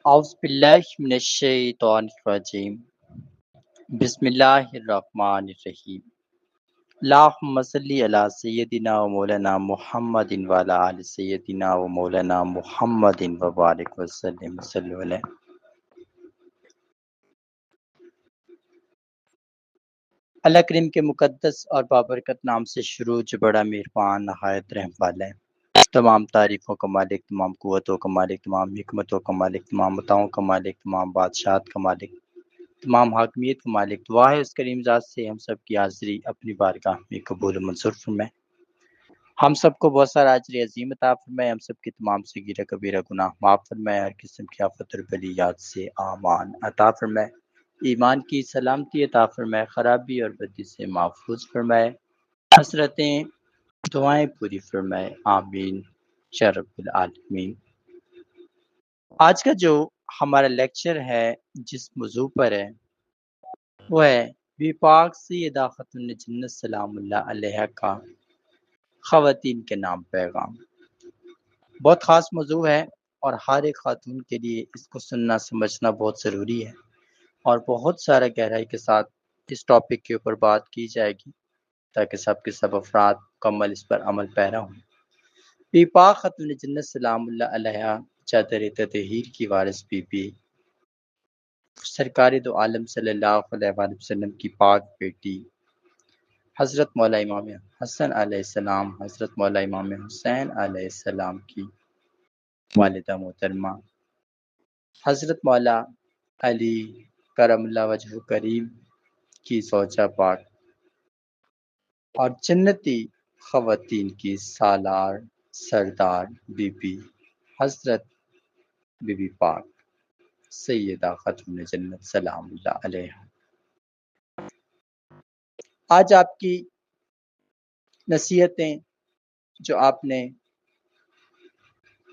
اعوذ باللہ من الشیطان الرجیم بسم اللہ الرحمن الرحیم اللہم صلی علی سیدنا و مولانا محمد وعلی آل سیدنا و مولانا محمد وبارک وسلم صلی علیہ۔ اللہ کریم کے مقدس اور بابرکت نام سے شروع جو بڑا مہربان نہایت رحم والا ہے، تمام تعریفوں کا مالک، تمام قوتوں کا مالک، تمام حکمتوں کا مالک، تمام عطاؤں کا مالک، تمام بادشاہت کا مالک، تمام حاکمیت کا مالک۔ دعا ہے اس کریم ذات سے ہم سب کی حاضری اپنی بارگاہ میں قبول و منظور فرمائے، ہم سب کو بہت سارا اجر عظیم عطا فرمائے، ہم سب کی تمام صغیرہ کبیرہ گناہ معاف فرمائے، ہر قسم کی آفت اور بلیات سے امان عطا فرمائے، ایمان کی سلامتی عطا فرمائے، خرابی اور بدی سے محفوظ فرمائے، حسرتیں دعائیں پوری فرمائے، آمین یا رب العالمین۔ آج کا جو ہمارا لیکچر ہے جس موضوع پر ہے وہ ہے بی پاک سیدہ خاتون جنت سلام اللہ علیہ کا خواتین کے نام پیغام۔ بہت خاص موضوع ہے اور ہر ایک خاتون کے لیے اس کو سننا سمجھنا بہت ضروری ہے، اور بہت سارا گہرائی کے ساتھ اس ٹاپک کے اوپر بات کی جائے گی تاکہ سب کے سب افراد مکمل اس پر عمل پیرا ہوں۔ بی پاک خاتون جنت سلام اللہ علیہ چادر تطہیر کی وارث بی بی، سرکار دو عالم صلی اللہ علیہ وآلہ وسلم کی پاک بیٹی حضرت مولا امام حسن علیہ السلام، حضرت مولا امام حسین علیہ السلام کی والدہ محترمہ، حضرت مولا علی کرم اللہ وجہ کریم کی زوجہ پاک، اور جنتی خواتین کی سالار سردار بی بی حضرت بی بی پاک سیدہ خاتون جنت سلام اللہ علیہ۔ آج آپ کی نصیحتیں جو آپ نے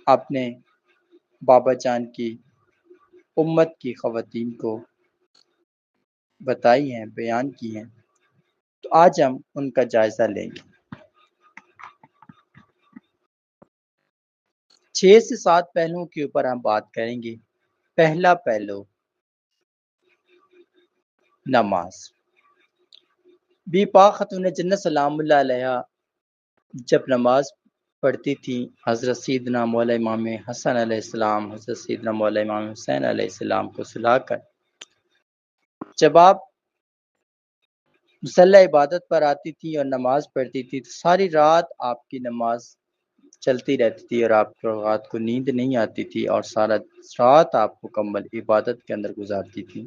اپنے بابا جان کی امت کی خواتین کو بتائی ہیں، بیان کی ہیں، تو آج ہم ان کا جائزہ لیں گے۔ 6 سے 7 پہلوؤں کے اوپر ہم بات کریں گے۔ پہلا پہلو نماز۔ بی پاک خاتون جنت سلام اللہ علیہ جب نماز پڑھتی تھی، حضرت سیدنا مولا امام حسن علیہ السلام، حضرت سیدنا مولا امام حسین علیہ السلام کو سلا کر جب آپ مسلح عبادت پر آتی تھی اور نماز پڑھتی تھی تو ساری رات آپ کی نماز چلتی رہتی تھی اور آپ کو رات کو نیند نہیں آتی تھی، اور سارا رات آپ مکمل عبادت کے اندر گزارتی تھی،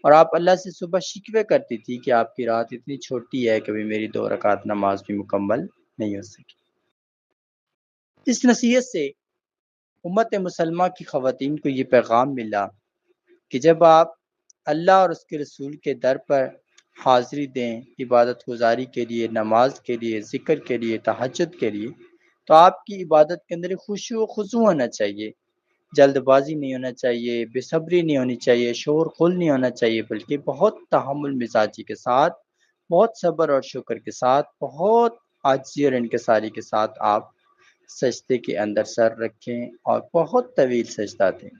اور آپ اللہ سے صبح شکوے کرتی تھی کہ آپ کی رات اتنی چھوٹی ہے کہ میری 2 رکعت نماز بھی مکمل نہیں ہو سکی۔ اس نصیحت سے امت مسلمہ کی خواتین کو یہ پیغام ملا کہ جب آپ اللہ اور اس کے رسول کے در پر حاضری دیں عبادت گزاری کے لیے، نماز کے لیے، ذکر کے لیے، تہجد کے لیے، تو آپ کی عبادت کے اندر خشوع و خضوع ہونا چاہیے، جلد بازی نہیں ہونا چاہیے، بے صبری نہیں ہونی چاہیے، شور خل نہیں ہونا چاہیے، بلکہ بہت تحمل مزاجی کے ساتھ، بہت صبر اور شکر کے ساتھ، بہت عاجزی اور انکساری کے ساتھ آپ سجدے کے اندر سر رکھیں اور بہت طویل سجدہ دیں،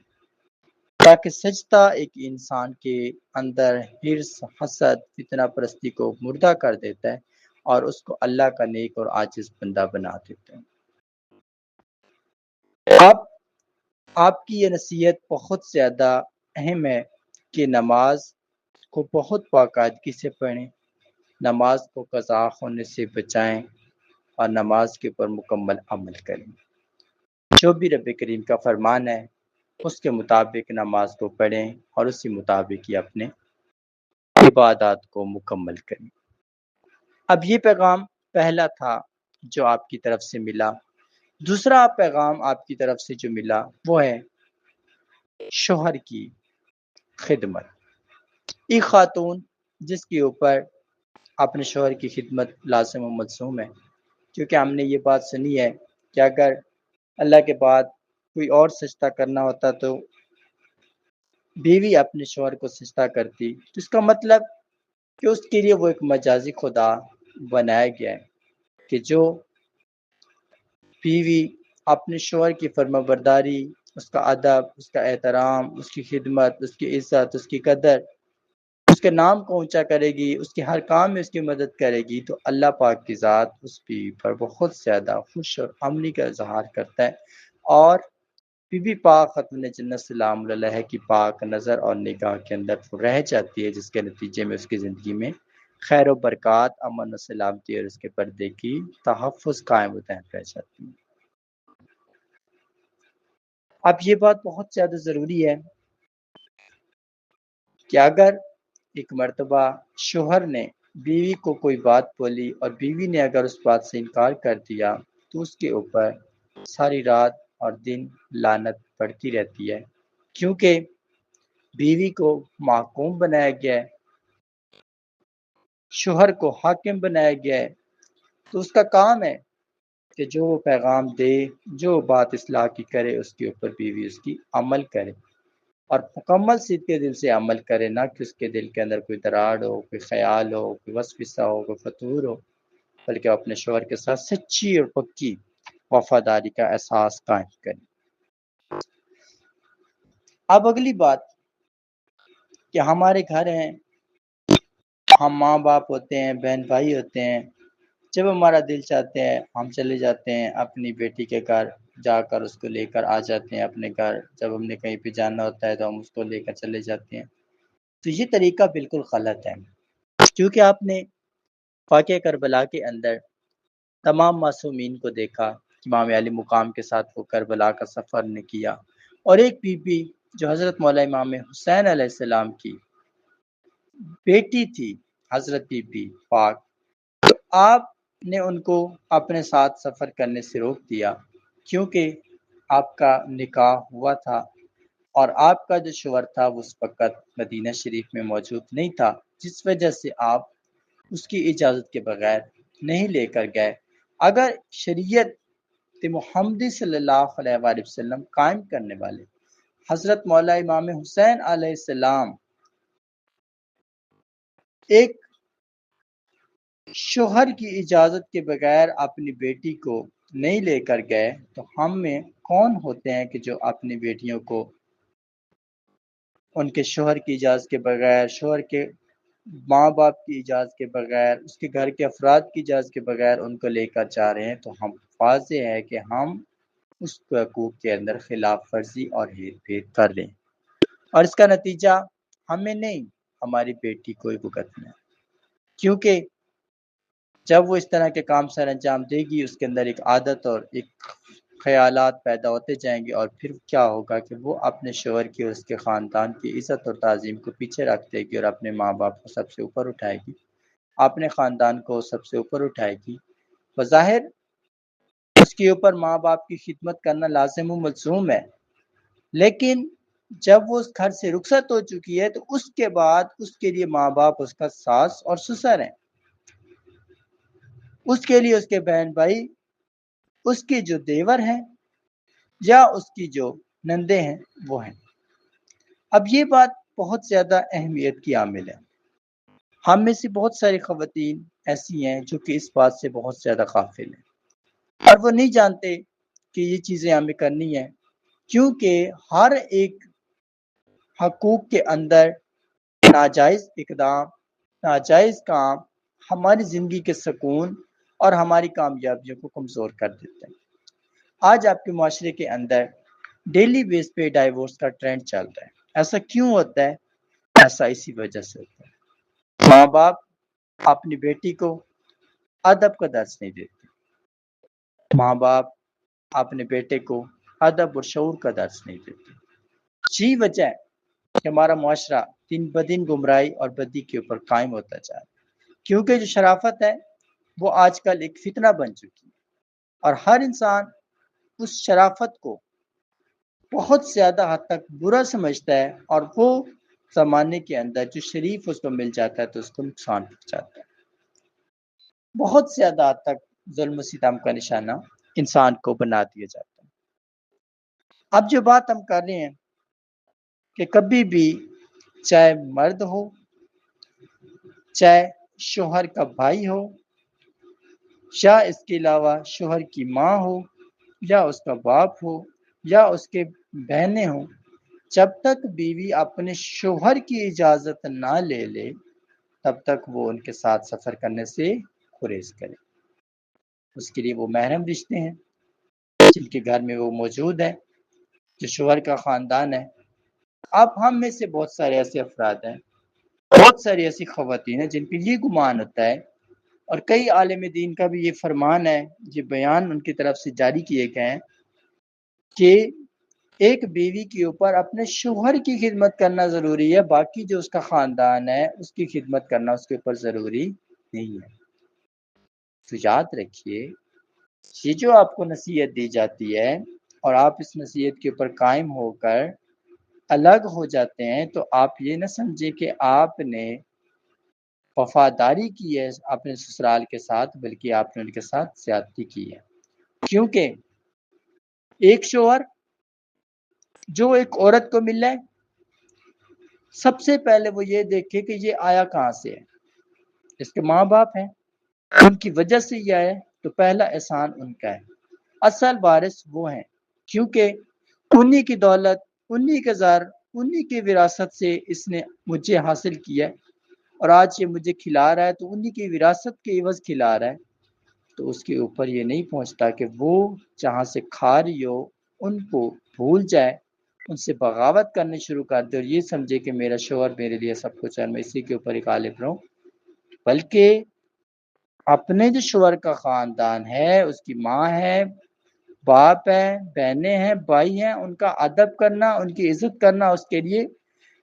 تاکہ سجدہ ایک انسان کے اندر حرص، حسد، فتنہ پرستی کو مردہ کر دیتا ہے اور اس کو اللہ کا نیک اور عاجز بندہ بنا دیتا ہے۔ اب آپ کی یہ نصیحت بہت زیادہ اہم ہے کہ نماز کو بہت باقاعدگی سے پڑھیں، نماز کو قضا ہونے سے بچائیں اور نماز کے اوپر مکمل عمل کریں۔ جو بھی رب کریم کا فرمان ہے اس کے مطابق نماز کو پڑھیں اور اسی مطابق ہی اپنے عبادات کو مکمل کریں۔ اب یہ پیغام پہلا تھا جو آپ کی طرف سے ملا۔ دوسرا پیغام آپ کی طرف سے جو ملا وہ ہے شوہر کی خدمت۔ ایک خاتون جس کے اوپر اپنے شوہر کی خدمت لازم و ملزوم ہے، کیونکہ ہم نے یہ بات سنی ہے کہ اگر اللہ کے بعد کوئی اور سجدہ کرنا ہوتا تو بیوی اپنے شوہر کو سجدہ کرتی، تو اس کا مطلب کہ اس کے لیے وہ ایک مجازی خدا بنایا گیا ہے کہ جو بیوی اپنے شوہر کی فرما برداری، اس کا ادب، اس کا احترام، اس کی خدمت، اس کی عزت، اس کی قدر، اس کے نام کو اونچا کرے گی، اس کے ہر کام میں اس کی مدد کرے گی، تو اللہ پاک کی ذات اس بیوی پر بہت زیادہ خوش اور امنی کا اظہار کرتا ہے، اور بی بی پاک ختم جنت سلام علیہ کی پاک نظر اور نگاہ کے اندر وہ رہ جاتی ہے، جس کے نتیجے میں اس کی زندگی میں خیر و برکات، امن و سلامتی اور اس کے پردے کی تحفظ قائم و دائم رہ جاتی ہے۔ اب یہ بات بہت زیادہ ضروری ہے کہ اگر ایک مرتبہ شوہر نے بیوی کو کوئی بات بولی اور بیوی نے اگر اس بات سے انکار کر دیا تو اس کے اوپر ساری رات اور دن لعنت پڑتی رہتی ہے، کیونکہ بیوی کو محکوم بنایا گیا ہے، شوہر کو حاکم بنایا گیا ہے، تو اس کا کام ہے کہ جو وہ پیغام دے، جو بات اصلاح کی کرے، اس کے اوپر بیوی اس کی عمل کرے، اور مکمل صدق دل سے عمل کرے، نہ کہ اس کے دل کے اندر کوئی دراڑ ہو، کوئی خیال ہو، کوئی وسوسہ ہو، کوئی فتور ہو، بلکہ اپنے شوہر کے ساتھ سچی اور پکی وفاداری کا احساس قائم کرے۔ اب اگلی بات کہ ہمارے گھر ہیں، ہم ماں باپ ہوتے ہیں، بہن بھائی ہوتے ہیں، جب ہمارا دل چاہتے ہیں ہم چلے جاتے ہیں اپنی بیٹی کے گھر، جا کر اس کو لے کر آ جاتے ہیں اپنے گھر، جب ہم نے کہیں پہ جانا ہوتا ہے تو ہم اس کو لے کر چلے جاتے ہیں، تو یہ طریقہ بالکل غلط ہے، کیونکہ آپ نے واقعہ کربلا کے اندر تمام معصومین کو دیکھا، امام علی مقام کے ساتھ وہ کربلا کا سفر نے کیا، اور ایک بی بی جو حضرت مولا امام حسین علیہ السلام کی بیٹی تھی، حضرت بی بی پاک، تو آپ نے ان کو اپنے ساتھ سفر کرنے سے روک دیا، کیونکہ آپ کا نکاح ہوا تھا اور آپ کا جو شوہر تھا وہ اس وقت مدینہ شریف میں موجود نہیں تھا، جس وجہ سے آپ اس کی اجازت کے بغیر نہیں لے کر گئے۔ اگر شریعت محمدی صلی اللہ علیہ وآلہ وسلم قائم کرنے والے حضرت مولا امام حسین علیہ السلام ایک شوہر کی اجازت کے بغیر اپنی بیٹی کو نہیں لے کر گئے، تو ہم میں کون ہوتے ہیں کہ جو اپنی بیٹیوں کو ان کے شوہر کی اجازت کے بغیر، شوہر کے ماں باپ کی اجازت کے بغیر، اس کے گھر کے افراد کی اجازت کے بغیر ان کو لے کر جا رہے ہیں، تو ہم واضح ہے کہ ہم اس حقوق کے اندر خلاف ورزی اور ہیر پھیر کر رہے ہیں، اور اس کا نتیجہ ہمیں نہیں، ہماری بیٹی کو ہی بھگتنا ہے، کیونکہ جب وہ اس طرح کے کام سر انجام دے گی، اس کے اندر ایک عادت اور ایک خیالات پیدا ہوتے جائیں گے، اور پھر کیا ہوگا کہ وہ اپنے شوہر کی اور اس کے خاندان کی عزت اور تعظیم کو پیچھے رکھ دے گی، اور اپنے ماں باپ کو سب سے اوپر اٹھائے گی، اپنے خاندان کو سب سے اوپر اٹھائے گی۔ بظاہر اس کے اوپر ماں باپ کی خدمت کرنا لازم و ملزوم ہے، لیکن جب وہ اس گھر سے رخصت ہو چکی ہے تو اس کے بعد اس کے لیے ماں باپ اس کا ساس اور سسر ہیں، اس کے لیے اس کے بہن بھائی، اس کی جو دیور ہیں یا اس کی جو نندے ہیں وہ ہیں۔ اب یہ بات بہت زیادہ اہمیت کی عامل ہے، ہم میں سے بہت ساری خواتین ایسی ہیں جو کہ اس بات سے بہت زیادہ غافل ہیں، اور وہ نہیں جانتے کہ یہ چیزیں ہمیں کرنی ہیں، کیونکہ ہر ایک حقوق کے اندر ناجائز اقدام، ناجائز کام ہماری زندگی کے سکون اور ہماری کامیابیوں کو کمزور کر دیتے ہیں۔ آج آپ کے معاشرے کے اندر ڈیلی بیس پہ ڈائیورس کا ٹرینڈ چل رہا ہے، ایسا کیوں ہوتا ہے؟ ایسا اسی وجہ سے ہوتا ہے، ماں باپ اپنی بیٹی کو ادب کا درس نہیں دیتے، ماں باپ اپنے بیٹے کو ادب اور شعور کا درس نہیں دیتے، یہی وجہ ہے کہ ہمارا معاشرہ دن بدن گمراہی اور بدی کے اوپر قائم ہوتا جا رہا ہے، کیونکہ جو شرافت ہے وہ آج کل ایک فتنہ بن چکی ہے، اور ہر انسان اس شرافت کو بہت زیادہ حد تک برا سمجھتا ہے، اور وہ زمانے کے اندر جو شریف اس کو مل جاتا ہے تو اس کو نقصان پہنچاتا ہے، بہت زیادہ حد تک ظلم و ستم کا نشانہ انسان کو بنا دیا جاتا ہے۔ اب جو بات ہم کر رہے ہیں کہ کبھی بھی چاہے مرد ہو، چاہے شوہر کا بھائی ہو، یا اس کے علاوہ شوہر کی ماں ہو، یا اس کا باپ ہو، یا اس کے بہنیں ہوں، جب تک بیوی اپنے شوہر کی اجازت نہ لے لے تب تک وہ ان کے ساتھ سفر کرنے سے گریز کرے۔ اس کے لیے وہ محرم رشتے ہیں جن کے گھر میں وہ موجود ہے، جو شوہر کا خاندان ہے۔ اب ہم میں سے بہت سارے ایسے افراد ہیں، بہت ساری ایسی خواتین ہیں جن پہ یہ گمان ہوتا ہے، اور کئی عالم دین کا بھی یہ فرمان ہے، یہ بیان ان کی طرف سے جاری کیے گئے ہیں کہ ایک بیوی کے اوپر اپنے شوہر کی خدمت کرنا ضروری ہے، باقی جو اس کا خاندان ہے اس کی خدمت کرنا اس کے اوپر ضروری نہیں ہے۔ تو یاد رکھیے، یہ جو آپ کو نصیحت دی جاتی ہے اور آپ اس نصیحت کے اوپر قائم ہو کر الگ ہو جاتے ہیں، تو آپ یہ نہ سمجھے کہ آپ نے وفاداری کی ہے اپنے سسرال کے ساتھ، بلکہ آپ نے ان کے ساتھ زیادتی کی ہے۔ کیونکہ ایک شوہر جو ایک عورت کو مل رہا ہے، سب سے پہلے وہ یہ دیکھے کہ یہ آیا کہاں سے ہے۔ اس کے ماں باپ ہیں، ان کی وجہ سے یہ آیا، تو پہلا احسان ان کا ہے۔ اصل وارث وہ ہیں، کیونکہ انہی کی دولت، انہی کے زر، انہی کی وراثت سے اس نے مجھے حاصل کیا ہے، اور آج یہ مجھے کھلا رہا ہے تو انہی کی وراثت کے عوض کھلا رہا ہے۔ تو اس کے اوپر یہ نہیں پہنچتا کہ وہ جہاں سے کھا رہی ہو ان کو بھول جائے، ان سے بغاوت کرنے شروع کر دے اور یہ سمجھے کہ میرا شوہر میرے لیے سب کچھ ہے، میں اسی کے اوپر ہی غالب رہوں، بلکہ اپنے جو شوہر کا خاندان ہے، اس کی ماں ہے، باپ ہے، بہنیں ہیں، بھائی ہیں، ان کا ادب کرنا، ان کی عزت کرنا اس کے لیے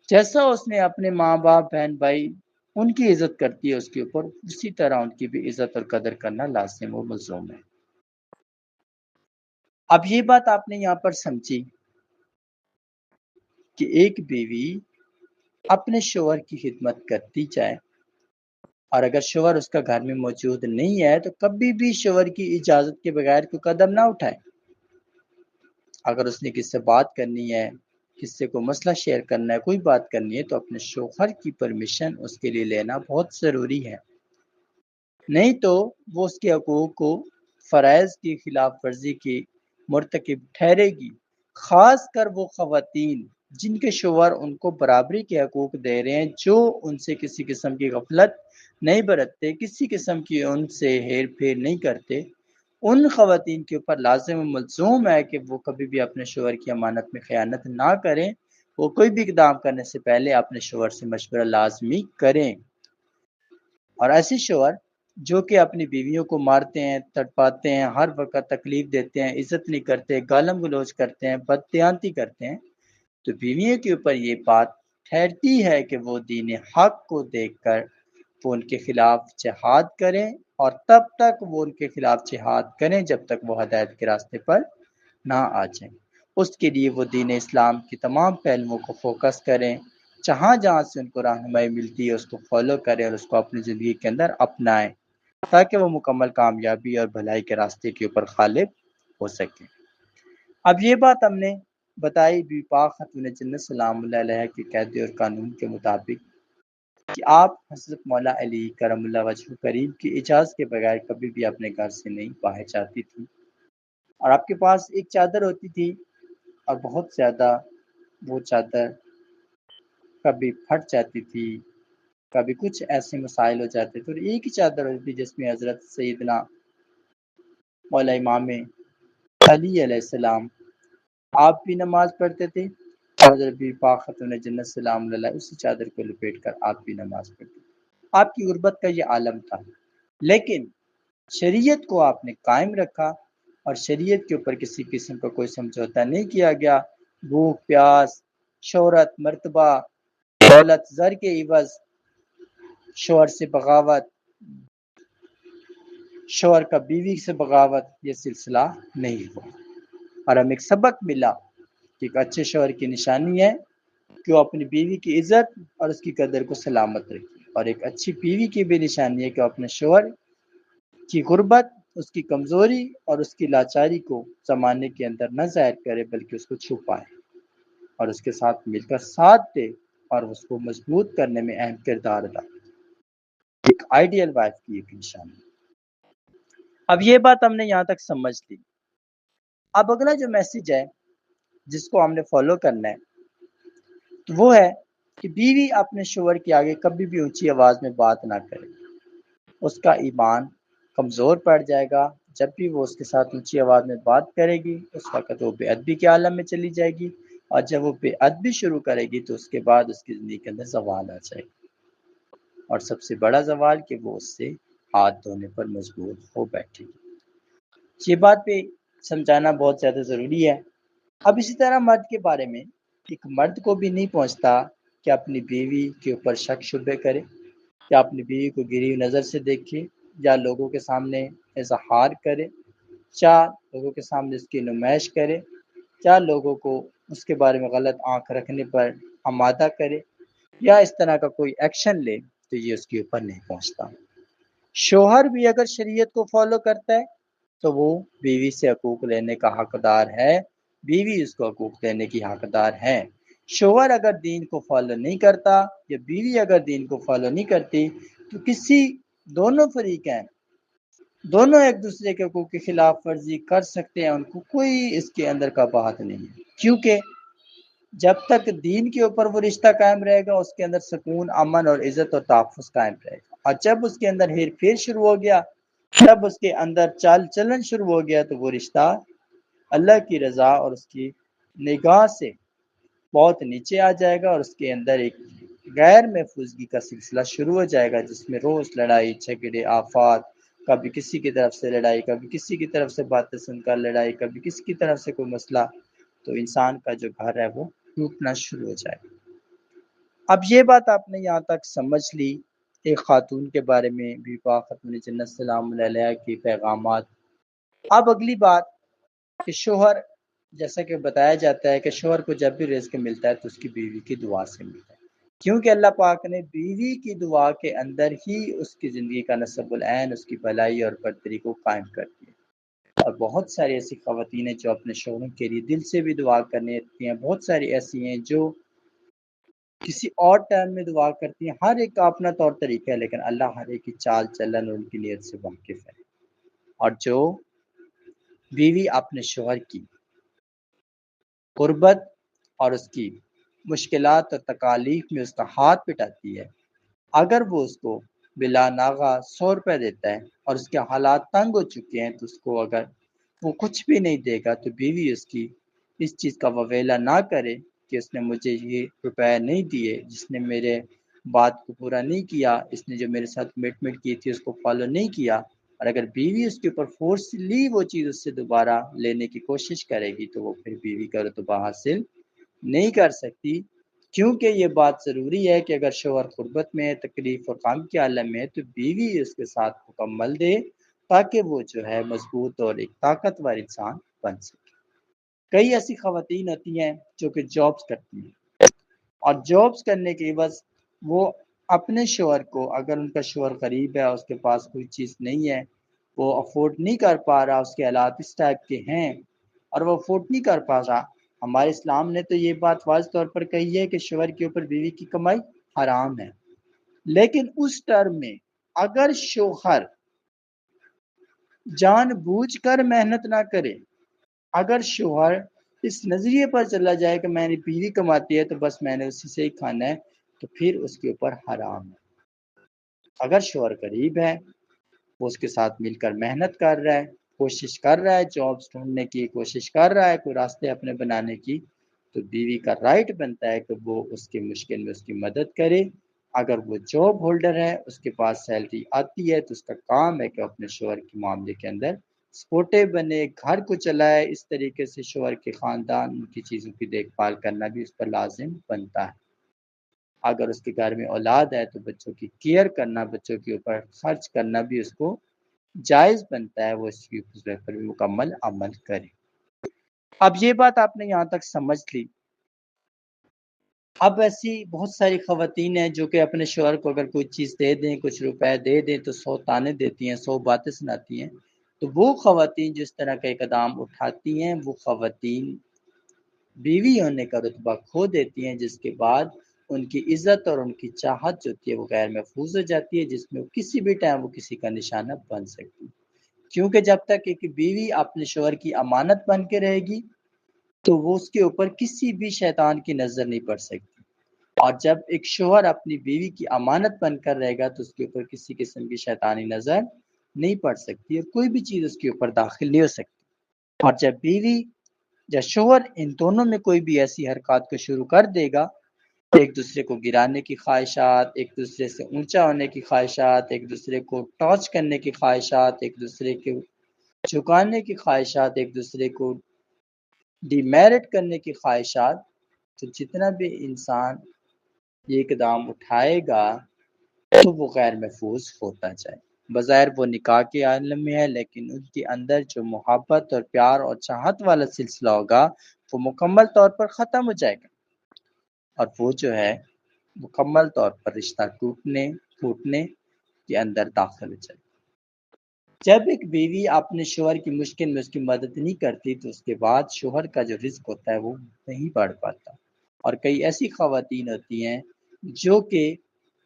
جیسا اس نے اپنے ماں باپ، بہن بھائی ان کی عزت کرتی ہے اس کے اوپر، اسی طرح ان کی بھی عزت اور قدر کرنا لازم و ملزوم ہے۔ اب یہ بات آپ نے یہاں پر سمجھی کہ ایک بیوی اپنے شوہر کی خدمت کرتی جائے، اور اگر شوہر اس کا گھر میں موجود نہیں ہے تو کبھی بھی شوہر کی اجازت کے بغیر کوئی قدم نہ اٹھائے۔ اگر اس نے کس سے بات کرنی ہے، کس سے کوئی مسئلہ شیئر کرنا ہے، کوئی بات کرنی ہے، تو اپنے شوہر کی پرمیشن اس کے لیے لینا بہت ضروری ہے، نہیں تو وہ اس کے حقوق کو فرائض کی خلاف ورزی کی مرتکب ٹھہرے گی۔ خاص کر وہ خواتین جن کے شوہر ان کو برابری کے حقوق دے رہے ہیں، جو ان سے کسی قسم کی غفلت نہیں برتتے، کسی قسم کی ان سے ہیر پھیر نہیں کرتے، ان خواتین کے اوپر لازم و ملزوم ہے کہ وہ کبھی بھی اپنے شوہر کی امانت میں خیانت نہ کریں، وہ کوئی بھی اقدام کرنے سے پہلے اپنے شوہر سے مشورہ لازمی کریں۔ اور ایسے شوہر جو کہ اپنی بیویوں کو مارتے ہیں، تڑپاتے ہیں، ہر وقت تکلیف دیتے ہیں، عزت نہیں کرتے، گالم گلوچ کرتے ہیں، بددیانتی کرتے ہیں، تو بیویوں کے اوپر یہ بات ٹھہرتی ہے کہ وہ دین حق کو دیکھ کر وہ ان کے خلاف جہاد کریں، اور تب تک وہ ان کے خلاف جہاد کریں جب تک وہ ہدایت کے راستے پر نہ آ جائیں۔ اس کے لیے وہ دین اسلام کی تمام پہلوؤں کو فوکس کریں، جہاں جہاں سے ان کو رہنمائی ملتی ہے اس کو فالو کریں اور اس کو اپنی زندگی کے اندر اپنائیں، تاکہ وہ مکمل کامیابی اور بھلائی کے راستے کے اوپر غالب ہو سکے۔ اب یہ بات ہم نے بتائی بی پاک خاتون جنت سلام اللہ علیہ کے قاعدے اور قانون کے مطابق کہ آپ حضرت مولا علی کرم اللہ وجہ کریم کی اجازت کے بغیر کبھی بھی اپنے گھر سے نہیں باہر جاتی تھی، اور آپ کے پاس ایک چادر ہوتی تھی، اور بہت زیادہ وہ چادر کبھی پھٹ جاتی تھی، کبھی کچھ ایسے مسائل ہو جاتے تھے، اور ایک ہی چادر ہوتی تھی جس میں حضرت سیدنا مولا امام علی علیہ السلام آپ بھی نماز پڑھتے تھے، اور حضرت بی پاک خاتون جنت سلام اللہ اسی چادر کو لپیٹ کر آپ بھی نماز پڑھتے تھے۔ آپ کی غربت کا یہ عالم تھا، لیکن شریعت کو آپ نے قائم رکھا، اور شریعت کے اوپر کسی قسم کا کوئی سمجھوتا نہیں کیا گیا۔ بھوک پیاس، شہرت، مرتبہ، دولت، زر کے عوض شوہر سے بغاوت، شوہر کا بیوی سے بغاوت، یہ سلسلہ نہیں ہوا۔ اور ہمیں ایک سبق ملا کہ ایک اچھے شوہر کی نشانی ہے کہ وہ اپنی بیوی کی عزت اور اس کی قدر کو سلامت رکھے، اور ایک اچھی بیوی کی بھی نشانی ہے کہ وہ اپنے شوہر کی غربت، اس کی کمزوری اور اس کی لاچاری کو زمانے کے اندر نہ ظاہر کرے، بلکہ اس کو چھپائے اور اس کے ساتھ مل کر ساتھ دے اور اس کو مضبوط کرنے میں اہم کردار ادا کرے۔ ایک آئیڈیل وائف کی ایک نشانی۔ اب یہ بات ہم نے یہاں تک سمجھ لی۔ اب اگلا جو میسج ہے جس کو ہم نے فالو کرنا ہے تو وہ ہے کہ بیوی اپنے شوہر کے آگے کبھی بھی اونچی آواز میں بات نہ کرے، اس کا ایمان کمزور پڑ جائے گا۔ جب بھی وہ اس کے ساتھ اونچی آواز میں بات کرے گی اس وقت وہ بے ادبی کے عالم میں چلی جائے گی، اور جب وہ بے ادبی شروع کرے گی تو اس کے بعد اس کی زندگی کے اندر زوال آ جائے گا، اور سب سے بڑا زوال کہ وہ اس سے ہاتھ دھونے پر مجبور ہو بیٹھے گی۔ یہ بات پہ سمجھانا بہت زیادہ ضروری ہے۔ اب اسی طرح مرد کے بارے میں ایک مرد کو بھی نہیں پہنچتا کہ اپنی بیوی کے اوپر شک شبے کرے، یا اپنی بیوی کو گری ہوئی نظر سے دیکھے، یا لوگوں کے سامنے اظہار کرے، یا لوگوں کے سامنے اس کی نمائش کرے، یا لوگوں کو اس کے بارے میں غلط آنکھ رکھنے پر آمادہ کرے، یا اس طرح کا کوئی ایکشن لے، تو یہ اس کے اوپر نہیں پہنچتا۔ شوہر بھی اگر شریعت کو فالو کرتا ہے تو وہ بیوی سے حقوق لینے کا حقدار ہے، بیوی اس کو حقوق دینے کی حقدار ہے۔ شوہر اگر دین کو فالو نہیں کرتا یا بیوی اگر دین کو فالو نہیں کرتی تو کسی دونوں فریقین دونوں ایک دوسرے کے حقوق کی خلاف ورزی کر سکتے ہیں، ان کو کوئی اس کے اندر کا بات نہیں ہے، کیونکہ جب تک دین کے اوپر وہ رشتہ قائم رہے گا اس کے اندر سکون، امن اور عزت اور تحفظ قائم رہے گا، اور جب اس کے اندر ہیر پھیر شروع ہو گیا، جب اس کے اندر چال چلن شروع ہو گیا تو وہ رشتہ اللہ کی رضا اور اس کی نگاہ سے بہت نیچے آ جائے گا، اور اس کے اندر ایک غیر محفوظگی کا سلسلہ شروع ہو جائے گا، جس میں روز لڑائی جھگڑے آفات، کبھی کسی کی طرف سے لڑائی، کبھی کسی کی طرف سے باتیں سن کر لڑائی، کبھی کسی کی طرف سے کوئی مسئلہ، تو انسان کا جو گھر ہے وہ ٹوٹنا شروع ہو جائے گا۔ اب یہ بات آپ نے یہاں تک سمجھ لی ایک خاتون کے بارے میں، بی پاک خاتون جنت سلام علیہ کے پیغامات۔ اب اگلی بات کہ شوہر، جیسا کہ بتایا جاتا ہے کہ شوہر کو جب بھی رزق ملتا ہے تو اس کی بیوی کی دعا سے ملتا ہے، کیونکہ اللہ پاک نے بیوی کی دعا کے اندر ہی اس کی زندگی کا نصب العین، اس کی بھلائی اور برتری کو قائم کر دیا۔ اور بہت ساری ایسی خواتین ہیں جو اپنے شوہروں کے لیے دل سے بھی دعا کرنے رہتی ہیں، بہت ساری ایسی ہیں جو کسی اور ٹائم میں دعا کرتی ہیں، ہر ایک کا اپنا طور طریقہ ہے، لیکن اللہ ہر ایک کی چال چلن اور ان کی نیت سے واقف ہے۔ اور جو بیوی اپنے شوہر کی قربت اور اس کی مشکلات اور تکالیف میں اس کا ہاتھ پٹاتی ہے، اگر وہ اس کو بلا ناغہ 100 روپے دیتا ہے اور اس کے حالات تنگ ہو چکے ہیں تو اس کو اگر وہ کچھ بھی نہیں دے گا تو بیوی اس کی اس چیز کا وویلا نہ کرے کہ اس نے مجھے یہ روپے نہیں دیے، جس نے میرے بات کو پورا نہیں کیا، اس نے جو میرے ساتھ کمٹمنٹ کی تھی اس کو فالو نہیں کیا، اور اگر بیوی اس کے اوپر فورسلی وہ چیز اس سے دوبارہ لینے کی کوشش کرے گی تو وہ پھر بیوی کا رتبہ حاصل نہیں کر سکتی، کیونکہ یہ بات ضروری ہے کہ اگر شوہر غربت میں ہے، تکلیف اور غم کے عالم میں ہے، تو بیوی اس کے ساتھ مکمل دے تاکہ وہ جو ہے مضبوط اور ایک طاقتور انسان بن سکے۔ کئی ایسی خواتین ہوتی ہیں جو کہ جابس کرتی ہیں، اور جابس کرنے کے عوض وہ اپنے شوہر کو، اگر ان کا شوہر غریب ہے، اس کے پاس کوئی چیز نہیں ہے، وہ افورڈ نہیں کر پا رہا، اس کے حالات اس ٹائپ کے ہیں اور وہ افورڈ نہیں کر پا رہا، ہمارے اسلام نے تو یہ بات واضح طور پر کہی ہے کہ شوہر کے اوپر بیوی کی کمائی حرام ہے، لیکن اس ٹرم میں اگر شوہر جان بوجھ کر محنت نہ کرے، اگر شوہر اس نظریے پر چلا جائے کہ میں نے بیوی کماتی ہے تو بس میں نے اسی سے ہی کھانا ہے، تو پھر اس کے اوپر حرام ہے۔ اگر شوہر غریب ہے، وہ اس کے ساتھ مل کر محنت کر رہا ہے، کوشش کر رہا ہے، جابس ڈھونڈنے کی کوشش کر رہا ہے، کوئی راستے اپنے بنانے کی، تو بیوی کا رائٹ بنتا ہے کہ وہ اس کی مشکل میں اس کی مدد کرے۔ اگر وہ جاب ہولڈر ہے، اس کے پاس سیلری آتی ہے، تو اس کا کام ہے کہ اپنے شوہر کے معاملے کے اندر سپورٹے بنے، گھر کو چلائے، اس طریقے سے شوہر کے خاندان کی چیزوں کی دیکھ بھال کرنا بھی اس پر لازم بنتا ہے۔ اگر اس کے گھر میں اولاد ہے تو بچوں کی کیئر کرنا، بچوں کے اوپر خرچ کرنا بھی اس کو جائز بنتا ہے، وہ اس کی پر بھی مکمل عمل کرے۔ اب یہ بات آپ نے یہاں تک سمجھ لی۔ اب ایسی بہت ساری خواتین ہیں جو کہ اپنے شوہر کو اگر کوئی چیز دے دیں، کچھ روپے دے دیں تو 100 تانے دیتی ہیں، 100 باتیں سناتی ہیں، تو وہ خواتین جس طرح کا اقدام اٹھاتی ہیں وہ خواتین بیوی ہونے کا رتبہ کھو دیتی ہیں، جس کے بعد ان کی عزت اور ان کی چاہت جو ہوتی ہے وہ غیر محفوظ ہو جاتی ہے، جس میں کسی بھی ٹائم وہ کسی کا نشانہ بن سکتی ہے، کیونکہ جب تک ایک بیوی اپنے شوہر کی امانت بن کے رہے گی تو وہ اس کے اوپر کسی بھی شیطان کی نظر نہیں پڑ سکتی۔ اور جب ایک شوہر اپنی بیوی کی امانت بن کر رہے گا تو اس کے اوپر کسی قسم کی شیطانی نظر نہیں پڑ سکتی اور کوئی بھی چیز اس کے اوپر داخل نہیں ہو سکتی۔ اور جب بیوی یا شوہر ان دونوں میں کوئی بھی ایسی حرکات کو شروع کر دے گا، ایک دوسرے کو گرانے کی خواہشات، ایک دوسرے سے اونچا ہونے کی خواہشات، ایک دوسرے کو ٹارچ کرنے کی خواہشات، ایک دوسرے کو جھکانے کی خواہشات، ایک دوسرے کو ڈی میرٹ کرنے کی خواہشات، تو جتنا بھی انسان یہ اقدام اٹھائے گا تو وہ غیر محفوظ ہوتا جائے۔ بظاہر وہ نکاح کے عالم میں ہے، لیکن ان کے اندر جو محبت اور پیار اور چاہت والا سلسلہ ہوگا وہ مکمل طور پر ختم ہو جائے گا، اور وہ جو ہے مکمل طور پر رشتہ ٹوٹنے کے اندر داخل ہو جائے گا۔ جب ایک بیوی اپنے شوہر کی مشکل میں اس کی مدد نہیں کرتی تو اس کے بعد شوہر کا جو رزق ہوتا ہے وہ نہیں بڑھ پاتا۔ اور کئی ایسی خواتین ہوتی ہیں جو کہ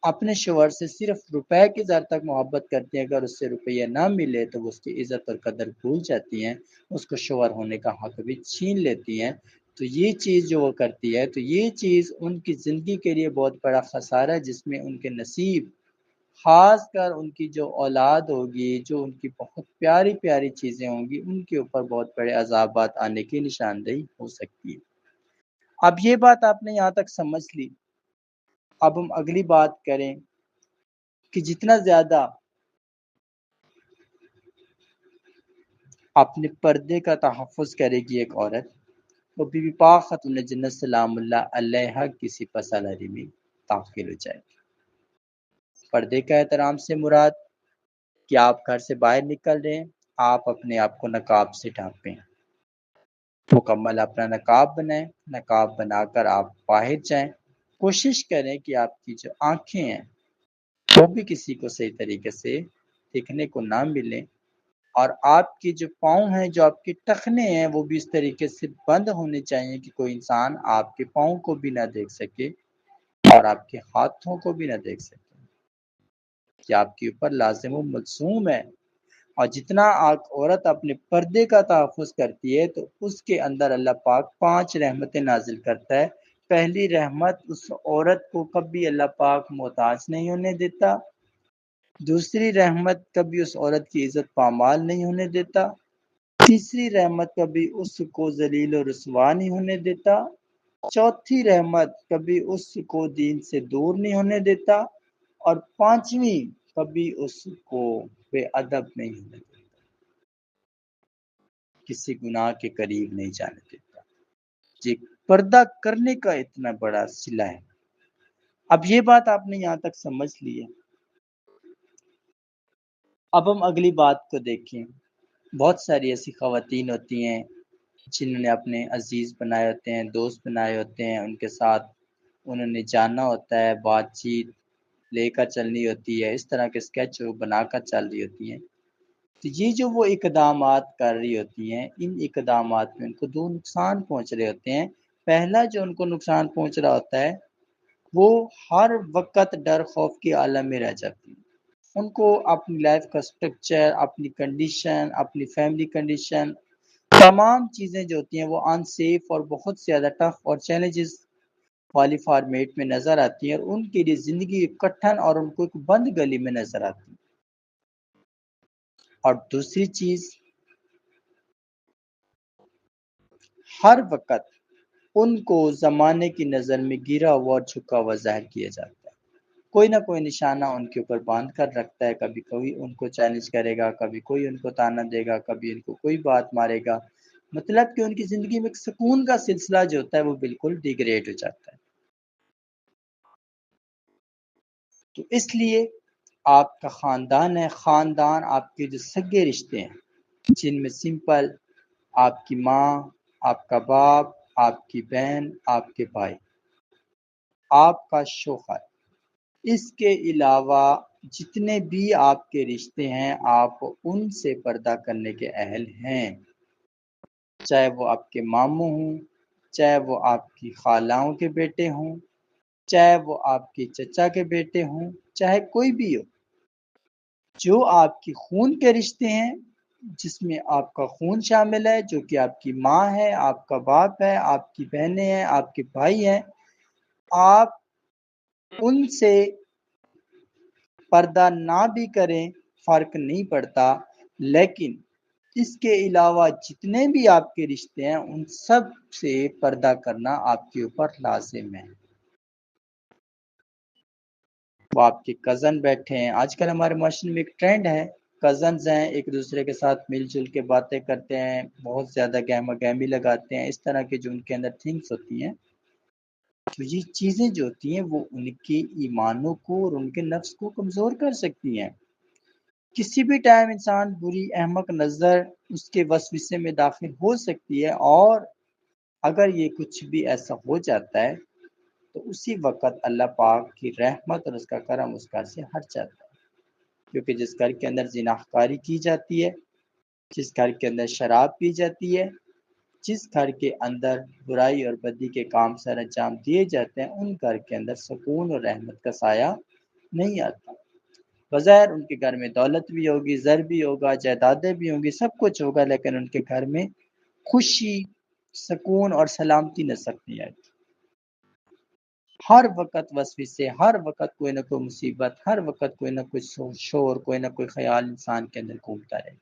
اپنے شوہر سے صرف روپے کی زر تک محبت کرتی ہیں، اگر اس سے روپیہ نہ ملے تو وہ اس کی عزت اور قدر بھول جاتی ہیں، اس کو شوہر ہونے کا حق بھی چھین لیتی ہیں۔ تو یہ چیز جو وہ کرتی ہے تو یہ چیز ان کی زندگی کے لیے بہت بڑا خسارہ ہے، جس میں ان کے نصیب، خاص کر ان کی جو اولاد ہوگی، جو ان کی بہت پیاری پیاری چیزیں ہوں گی، ان کے اوپر بہت بڑے عذابات آنے کی نشاندہی ہو سکتی ہے۔ اب یہ بات آپ نے یہاں تک سمجھ لی، اب ہم اگلی بات کریں کہ جتنا زیادہ اپنے پردے کا تحفظ کرے گی ایک عورت، وہ بی بی پاک خاتون جنت سلام اللہ علیہا کی صفت سالاری میں داخل ہو جائے گی۔ پردے کا احترام سے مراد کہ آپ گھر سے باہر نکل رہے ہیں، آپ اپنے آپ کو نقاب سے ڈھانپیں، مکمل اپنا نقاب بنائیں، نقاب بنا کر آپ باہر جائیں، کوشش کریں کہ آپ کی جو آنکھیں ہیں وہ بھی کسی کو صحیح طریقے سے دیکھنے کو نہ ملیں، اور آپ کی جو پاؤں ہیں، جو آپ کے ٹخنے ہیں، وہ بھی اس طریقے سے بند ہونے چاہیے کہ کوئی انسان آپ کے پاؤں کو بھی نہ دیکھ سکے اور آپ کے ہاتھوں کو بھی نہ دیکھ سکے، کہ آپ کے اوپر لازم و ملزوم ہے۔ اور جتنا عورت اپنے پردے کا تحفظ کرتی ہے تو اس کے اندر اللہ پاک 5 رحمتیں نازل کرتا ہے۔ پہلی رحمت، اس عورت کو کبھی اللہ پاک محتاج نہیں ہونے دیتا۔ دوسری رحمت، کبھی اس عورت کی عزت پامال نہیں ہونے دیتا۔ تیسری رحمت، کبھی اس کو ذلیل و رسوا نہیں ہونے دیتا۔ چوتھی رحمت، کبھی اس کو دین سے دور نہیں ہونے دیتا۔ اور پانچویں، کبھی اس کو بے ادب نہیں ہونے دیتا، کسی گناہ کے قریب نہیں جانے دیتا۔ یہ پردہ کرنے کا اتنا بڑا صلہ ہے۔ اب یہ بات آپ نے یہاں تک سمجھ لی ہے، اب ہم اگلی بات کو دیکھیں۔ بہت ساری ایسی خواتین ہوتی ہیں جنہوں نے اپنے عزیز بنائے ہوتے ہیں، دوست بنائے ہوتے ہیں، ان کے ساتھ انہوں نے جانا ہوتا ہے، بات چیت لے کر چلنی ہوتی ہے، اس طرح کے اسکیچ وہ بنا کر چل رہی ہوتی ہیں۔ تو یہ جو وہ اقدامات کر رہی ہوتی ہیں، ان اقدامات میں ان کو 2 نقصان پہنچ رہے ہوتے ہیں۔ پہلا جو ان کو نقصان پہنچ رہا ہوتا ہے وہ ہر وقت ڈر خوف کے عالم میں رہ جاتی ہیں۔ ان کو اپنی لائف کا سٹرکچر، اپنی کنڈیشن، اپنی فیملی کنڈیشن، تمام چیزیں جو ہوتی ہیں وہ ان سیف اور بہت زیادہ ٹف اور چیلنجز والی فارمیٹ میں نظر آتی ہیں، اور ان کے لیے زندگی ایک کٹھن اور ان کو ایک بند گلی میں نظر آتی ہے۔ اور دوسری چیز، ہر وقت ان کو زمانے کی نظر میں گرا ہوا اور جھکا ہوا ظاہر کیا جاتا ہے۔ کوئی نہ کوئی نشانہ ان کے اوپر باندھ کر رکھتا ہے، کبھی کوئی ان کو چیلنج کرے گا، کبھی کوئی ان کو تانا دے گا، کبھی ان کو کوئی بات مارے گا، مطلب کہ ان کی زندگی میں ایک سکون کا سلسلہ جو ہوتا ہے وہ بالکل ڈیگریڈ ہو جاتا ہے۔ تو اس لیے آپ کا خاندان ہے، خاندان آپ کے جو سگے رشتے ہیں، جن میں سمپل آپ کی ماں، آپ کا باپ، آپ کی بہن، آپ کے بھائی، آپ کا شوہر، اس کے علاوہ جتنے بھی آپ کے رشتے ہیں آپ ان سے پردہ کرنے کے اہل ہیں، چاہے وہ آپ کے ماموں ہوں، چاہے وہ آپ کی خالاؤں کے بیٹے ہوں، چاہے وہ آپ کے چچا کے بیٹے ہوں، چاہے کوئی بھی ہو، جو آپ کی خون کے رشتے ہیں جس میں آپ کا خون شامل ہے، جو کہ آپ کی ماں ہے، آپ کا باپ ہے، آپ کی بہنیں ہیں، آپ کے بھائی ہیں، آپ ان سے پردہ نہ بھی کریں فرق نہیں پڑتا، لیکن اس کے علاوہ جتنے بھی آپ کے رشتے ہیں ان سب سے پردہ کرنا آپ کے اوپر لازم ہے۔ وہ آپ کے کزن بیٹھے ہیں، آج کل ہمارے معاشرے میں ایک ٹرینڈ ہے، کزنز ہیں ایک دوسرے کے ساتھ مل جل کے باتیں کرتے ہیں، بہت زیادہ گہما گہمی لگاتے ہیں، اس طرح کے جو ان کے اندر تھنگس ہوتی ہیں، تو یہ چیزیں جو ہوتی ہیں وہ ان کے ایمانوں کو اور ان کے نفس کو کمزور کر سکتی ہیں۔ کسی بھی ٹائم انسان بری احمق نظر اس کے وسوسے میں داخل ہو سکتی ہے، اور اگر یہ کچھ بھی ایسا ہو جاتا ہے تو اسی وقت اللہ پاک کی رحمت اور اس کا کرم اس گھر سے ہٹ جاتا ہے، کیونکہ جس گھر کے اندر زناخکاری کی جاتی ہے، جس گھر کے اندر شراب پی جاتی ہے، جس گھر کے اندر برائی اور بدی کے کام سر انجام دیے جاتے ہیں، ان گھر کے اندر سکون اور رحمت کا سایہ نہیں آتا۔ بظاہر ان کے گھر میں دولت بھی ہوگی، زر بھی ہوگا، جائیدادیں بھی ہوں گی، سب کچھ ہوگا، لیکن ان کے گھر میں خوشی، سکون اور سلامتی نظر نہیں آتی۔ ہر وقت وسوسے، ہر وقت کوئی نہ کوئی مصیبت، ہر وقت کوئی نہ کوئی شور، کوئی نہ کوئی خیال انسان کے اندر گھومتا رہے،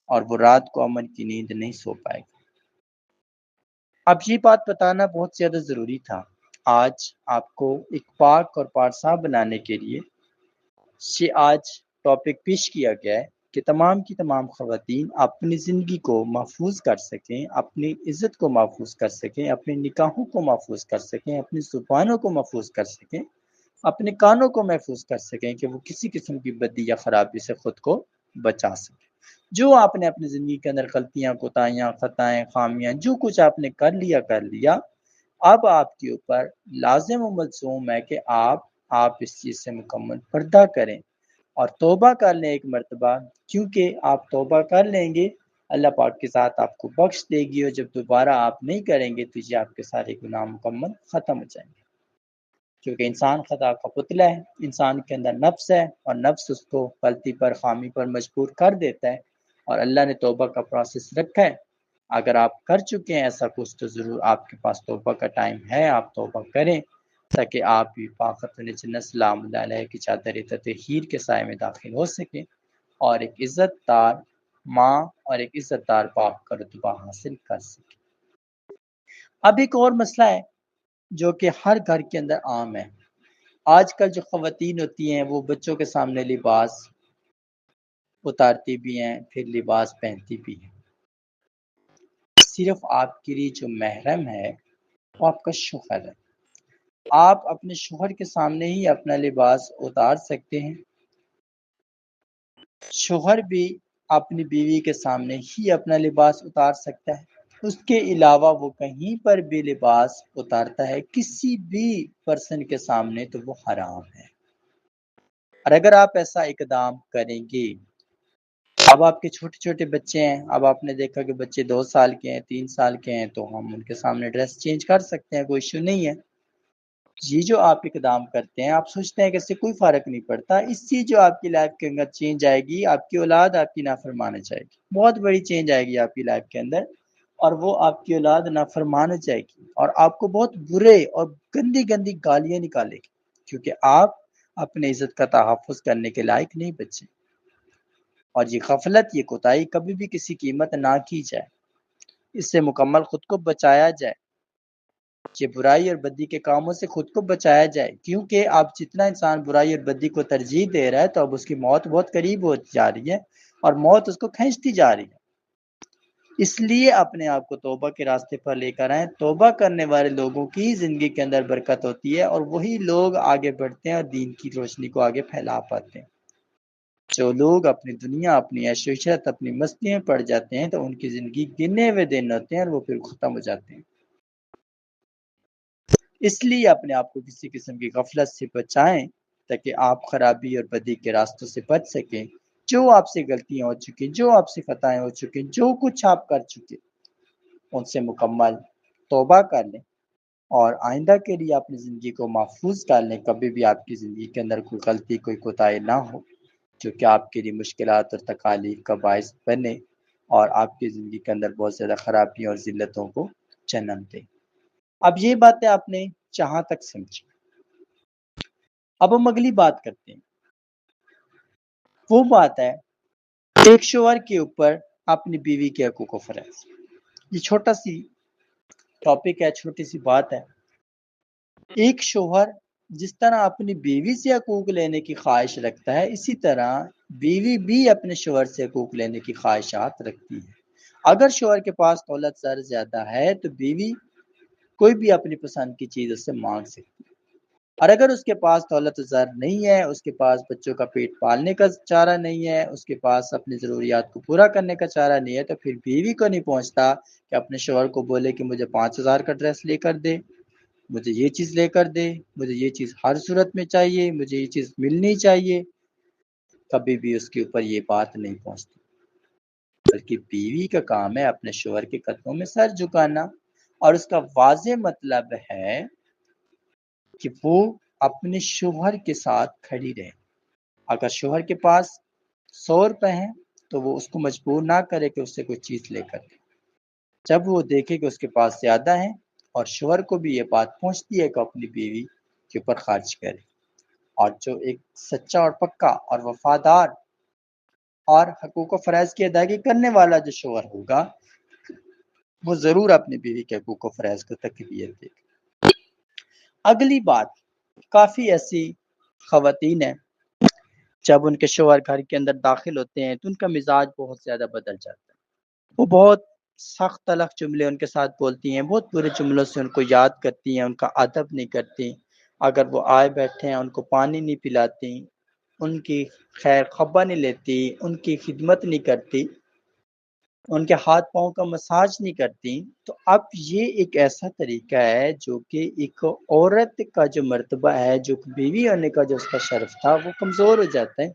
اور وہ رات کو امن کی نیند نہیں سو پائے گا۔ اب یہ بات بتانا بہت زیادہ ضروری تھا۔ آج آپ کو ایک پاک اور پارسا بنانے کے لیے آج ٹاپک پیش کیا گیا ہے کہ تمام کی تمام خواتین اپنی زندگی کو محفوظ کر سکیں، اپنی عزت کو محفوظ کر سکیں، اپنی نکاحوں کو محفوظ کر سکیں، اپنی زبانوں کو محفوظ کر سکیں، اپنے کانوں کو محفوظ کر سکیں کہ وہ کسی قسم کی بدی یا خرابی سے خود کو بچا سکیں۔ جو آپ نے اپنی زندگی کے اندر غلطیاں، کوتاہیاں، خطائیں، خامیاں، جو کچھ آپ نے کر لیا، اب آپ کے اوپر لازم و ملزوم ہے کہ آپ اس چیز سے مکمل پردہ کریں اور توبہ کر لیں ایک مرتبہ، کیونکہ آپ توبہ کر لیں گے اللہ پاک کے ساتھ آپ کو بخش دے گی، اور جب دوبارہ آپ نہیں کریں گے تو یہ آپ کے سارے گناہ مکمل ختم ہو جائیں گے، کیونکہ انسان خطا کا پتلا ہے، انسان کے اندر نفس ہے، اور نفس اس کو غلطی پر، خامی پر مجبور کر دیتا ہے، اور اللہ نے توبہ کا پروسیس رکھا ہے۔ اگر آپ کر چکے ہیں ایسا کچھ تو ضرور آپ کے پاس توبہ کا ٹائم ہے، آپ توبہ کریں تاکہ آپ بھی پاک خاتون جنت سلام اللہ علیہ کی چادر تطہیر کے سائے میں داخل ہو سکیں، اور ایک عزت دار ماں اور ایک عزت دار باپ کا رتبہ حاصل کر سکیں۔ اب ایک اور مسئلہ ہے جو کہ ہر گھر کے اندر عام ہے۔ آج کل جو خواتین ہوتی ہیں وہ بچوں کے سامنے لباس اتارتی بھی ہیں، پھر لباس پہنتی بھی ہیں۔ صرف آپ کے لیے جو محرم ہے وہ آپ کا شوہر ہے۔ آپ اپنے شوہر کے سامنے ہی اپنا لباس اتار سکتے ہیں، شوہر بھی اپنی بیوی کے سامنے ہی اپنا لباس اتار سکتا ہے، اس کے علاوہ وہ کہیں پر بھی لباس اتارتا ہے کسی بھی پرسن کے سامنے تو وہ حرام ہے۔ اور اگر آپ ایسا اقدام کریں گے، اب آپ کے چھوٹے چھوٹے بچے ہیں، اب آپ نے دیکھا کہ بچے 2 سال کے ہیں، 3 سال کے ہیں، تو ہم ان کے سامنے ڈریس چینج کر سکتے ہیں، کوئی ایشو نہیں ہے۔ یہ جو آپ اقدام کرتے ہیں، آپ سوچتے ہیں کہ اس سے کوئی فرق نہیں پڑتا، اس سے جو آپ کی لائف کے اندر چینج آئے گی، آپ کی اولاد آپ کی نافرمان ہو جائے گی، بہت بڑی چینج آئے گی آپ کی لائف کے اندر، اور وہ آپ کی اولاد نافرمان ہو جائے گی، اور آپ کو بہت برے اور گندی گندی گالیاں نکالے گی، کیونکہ آپ اپنے عزت کا تحفظ کرنے کے لائق نہیں بچے۔ اور یہ غفلت، یہ کوتاہی کبھی بھی کسی قیمت نہ کی جائے، اس سے مکمل خود کو بچایا جائے، یہ برائی اور بدی کے کاموں سے خود کو بچایا جائے، کیونکہ اب جتنا انسان برائی اور بدی کو ترجیح دے رہا ہے تو اب اس کی موت بہت قریب ہوتی جا رہی ہے، اور موت اس کو کھینچتی جا رہی ہے۔ اس لیے اپنے آپ کو توبہ کے راستے پر لے کر آئیں۔ توبہ کرنے والے لوگوں کی زندگی کے اندر برکت ہوتی ہے، اور وہی لوگ آگے بڑھتے ہیں اور دین کی روشنی کو آگے پھیلا پاتے ہیں۔ جو لوگ اپنی دنیا، اپنی عیش و عشرت، اپنی مستی میں پڑ جاتے ہیں تو ان کی زندگی گنے ہوئے دن ہوتے ہیں اور وہ پھر ختم ہو جاتے ہیں۔ اس لیے اپنے آپ کو کسی قسم کی غفلت سے بچائیں تاکہ آپ خرابی اور بدی کے راستوں سے بچ سکیں۔ جو آپ سے غلطیاں ہو چکی، جو آپ سے خطائیں ہو چکی، جو کچھ آپ کر چکے، ان سے مکمل توبہ کر لیں، اور آئندہ کے لیے اپنی زندگی کو محفوظ کر لیں، کبھی بھی آپ کی زندگی کے اندر کوئی غلطی، کوئی کوتاہی نہ ہو۔ جو کہ آپ کے لیے مشکلات اور تکالیف کا باعث بنے اور آپ کی زندگی کے اندر بہت زیادہ خرابیوں اور ذلتوں کو جنم دے۔ اب یہ باتیں آپ نے جہاں تک سمجھی، اب ہم اگلی بات کرتے ہیں۔ وہ بات ہے ایک شوہر کے اوپر اپنی بیوی کے حقوق و فرائض۔ یہ چھوٹا سی ٹاپک ہے، چھوٹی سی بات ہے۔ ایک شوہر جس طرح اپنی بیوی سے حقوق لینے کی خواہش رکھتا ہے، اسی طرح بیوی بھی اپنے شوہر سے حقوق لینے کی خواہشات رکھتی ہے۔ اگر شوہر کے پاس دولت زر زیادہ ہے تو بیوی کوئی بھی اپنی پسند کی چیز اس سے مانگ سکتی ہے، اور اگر اس کے پاس دولت زر نہیں ہے، اس کے پاس بچوں کا پیٹ پالنے کا چارہ نہیں ہے، اس کے پاس اپنی ضروریات کو پورا کرنے کا چارہ نہیں ہے، تو پھر بیوی کو نہیں پہنچتا کہ اپنے شوہر کو بولے کہ مجھے 5,000 کا ڈریس لے کر دے، مجھے یہ چیز لے کر دے، مجھے یہ چیز ہر صورت میں چاہیے، مجھے یہ چیز ملنی چاہیے۔ کبھی بھی اس کے اوپر یہ بات نہیں پہنچتی، بلکہ بیوی کا کام ہے اپنے شوہر کے قدموں میں سر جھکانا، اور اس کا واضح مطلب ہے کہ وہ اپنے شوہر کے ساتھ کھڑی رہے۔ اگر شوہر کے پاس 100 روپے ہیں تو وہ اس کو مجبور نہ کرے کہ اس سے کوئی چیز لے کر دے۔ جب وہ دیکھے کہ اس کے پاس زیادہ ہیں، اور شوہر کو بھی یہ بات پہنچتی ہے کہ اپنی بیوی کے اوپر خرچ کرے، اور جو ایک سچا اور پکا اور وفادار اور حقوق و فرائض کی ادائیگی کرنے والا جو شوہر ہوگا، وہ ضرور اپنی بیوی کے حقوق و فرائض کو تکمیل دے گا۔ اگلی بات، کافی ایسی خواتین ہیں جب ان کے شوہر گھر کے اندر داخل ہوتے ہیں تو ان کا مزاج بہت زیادہ بدل جاتا ہے۔ وہ بہت سخت تلخ جملے ان کے ساتھ بولتی ہیں، بہت برے جملوں سے ان کو یاد کرتی ہیں، ان کا ادب نہیں کرتی۔ اگر وہ آئے بیٹھے ہیں ان کو پانی نہیں پلاتی، ان کی خیر خبر نہیں لیتی، ان کی خدمت نہیں کرتی، ان کے ہاتھ پاؤں کا مساج نہیں کرتی، تو اب یہ ایک ایسا طریقہ ہے جو کہ ایک عورت کا جو مرتبہ ہے، جو بیوی ہونے کا جو اس کا شرف تھا، وہ کمزور ہو جاتا ہے،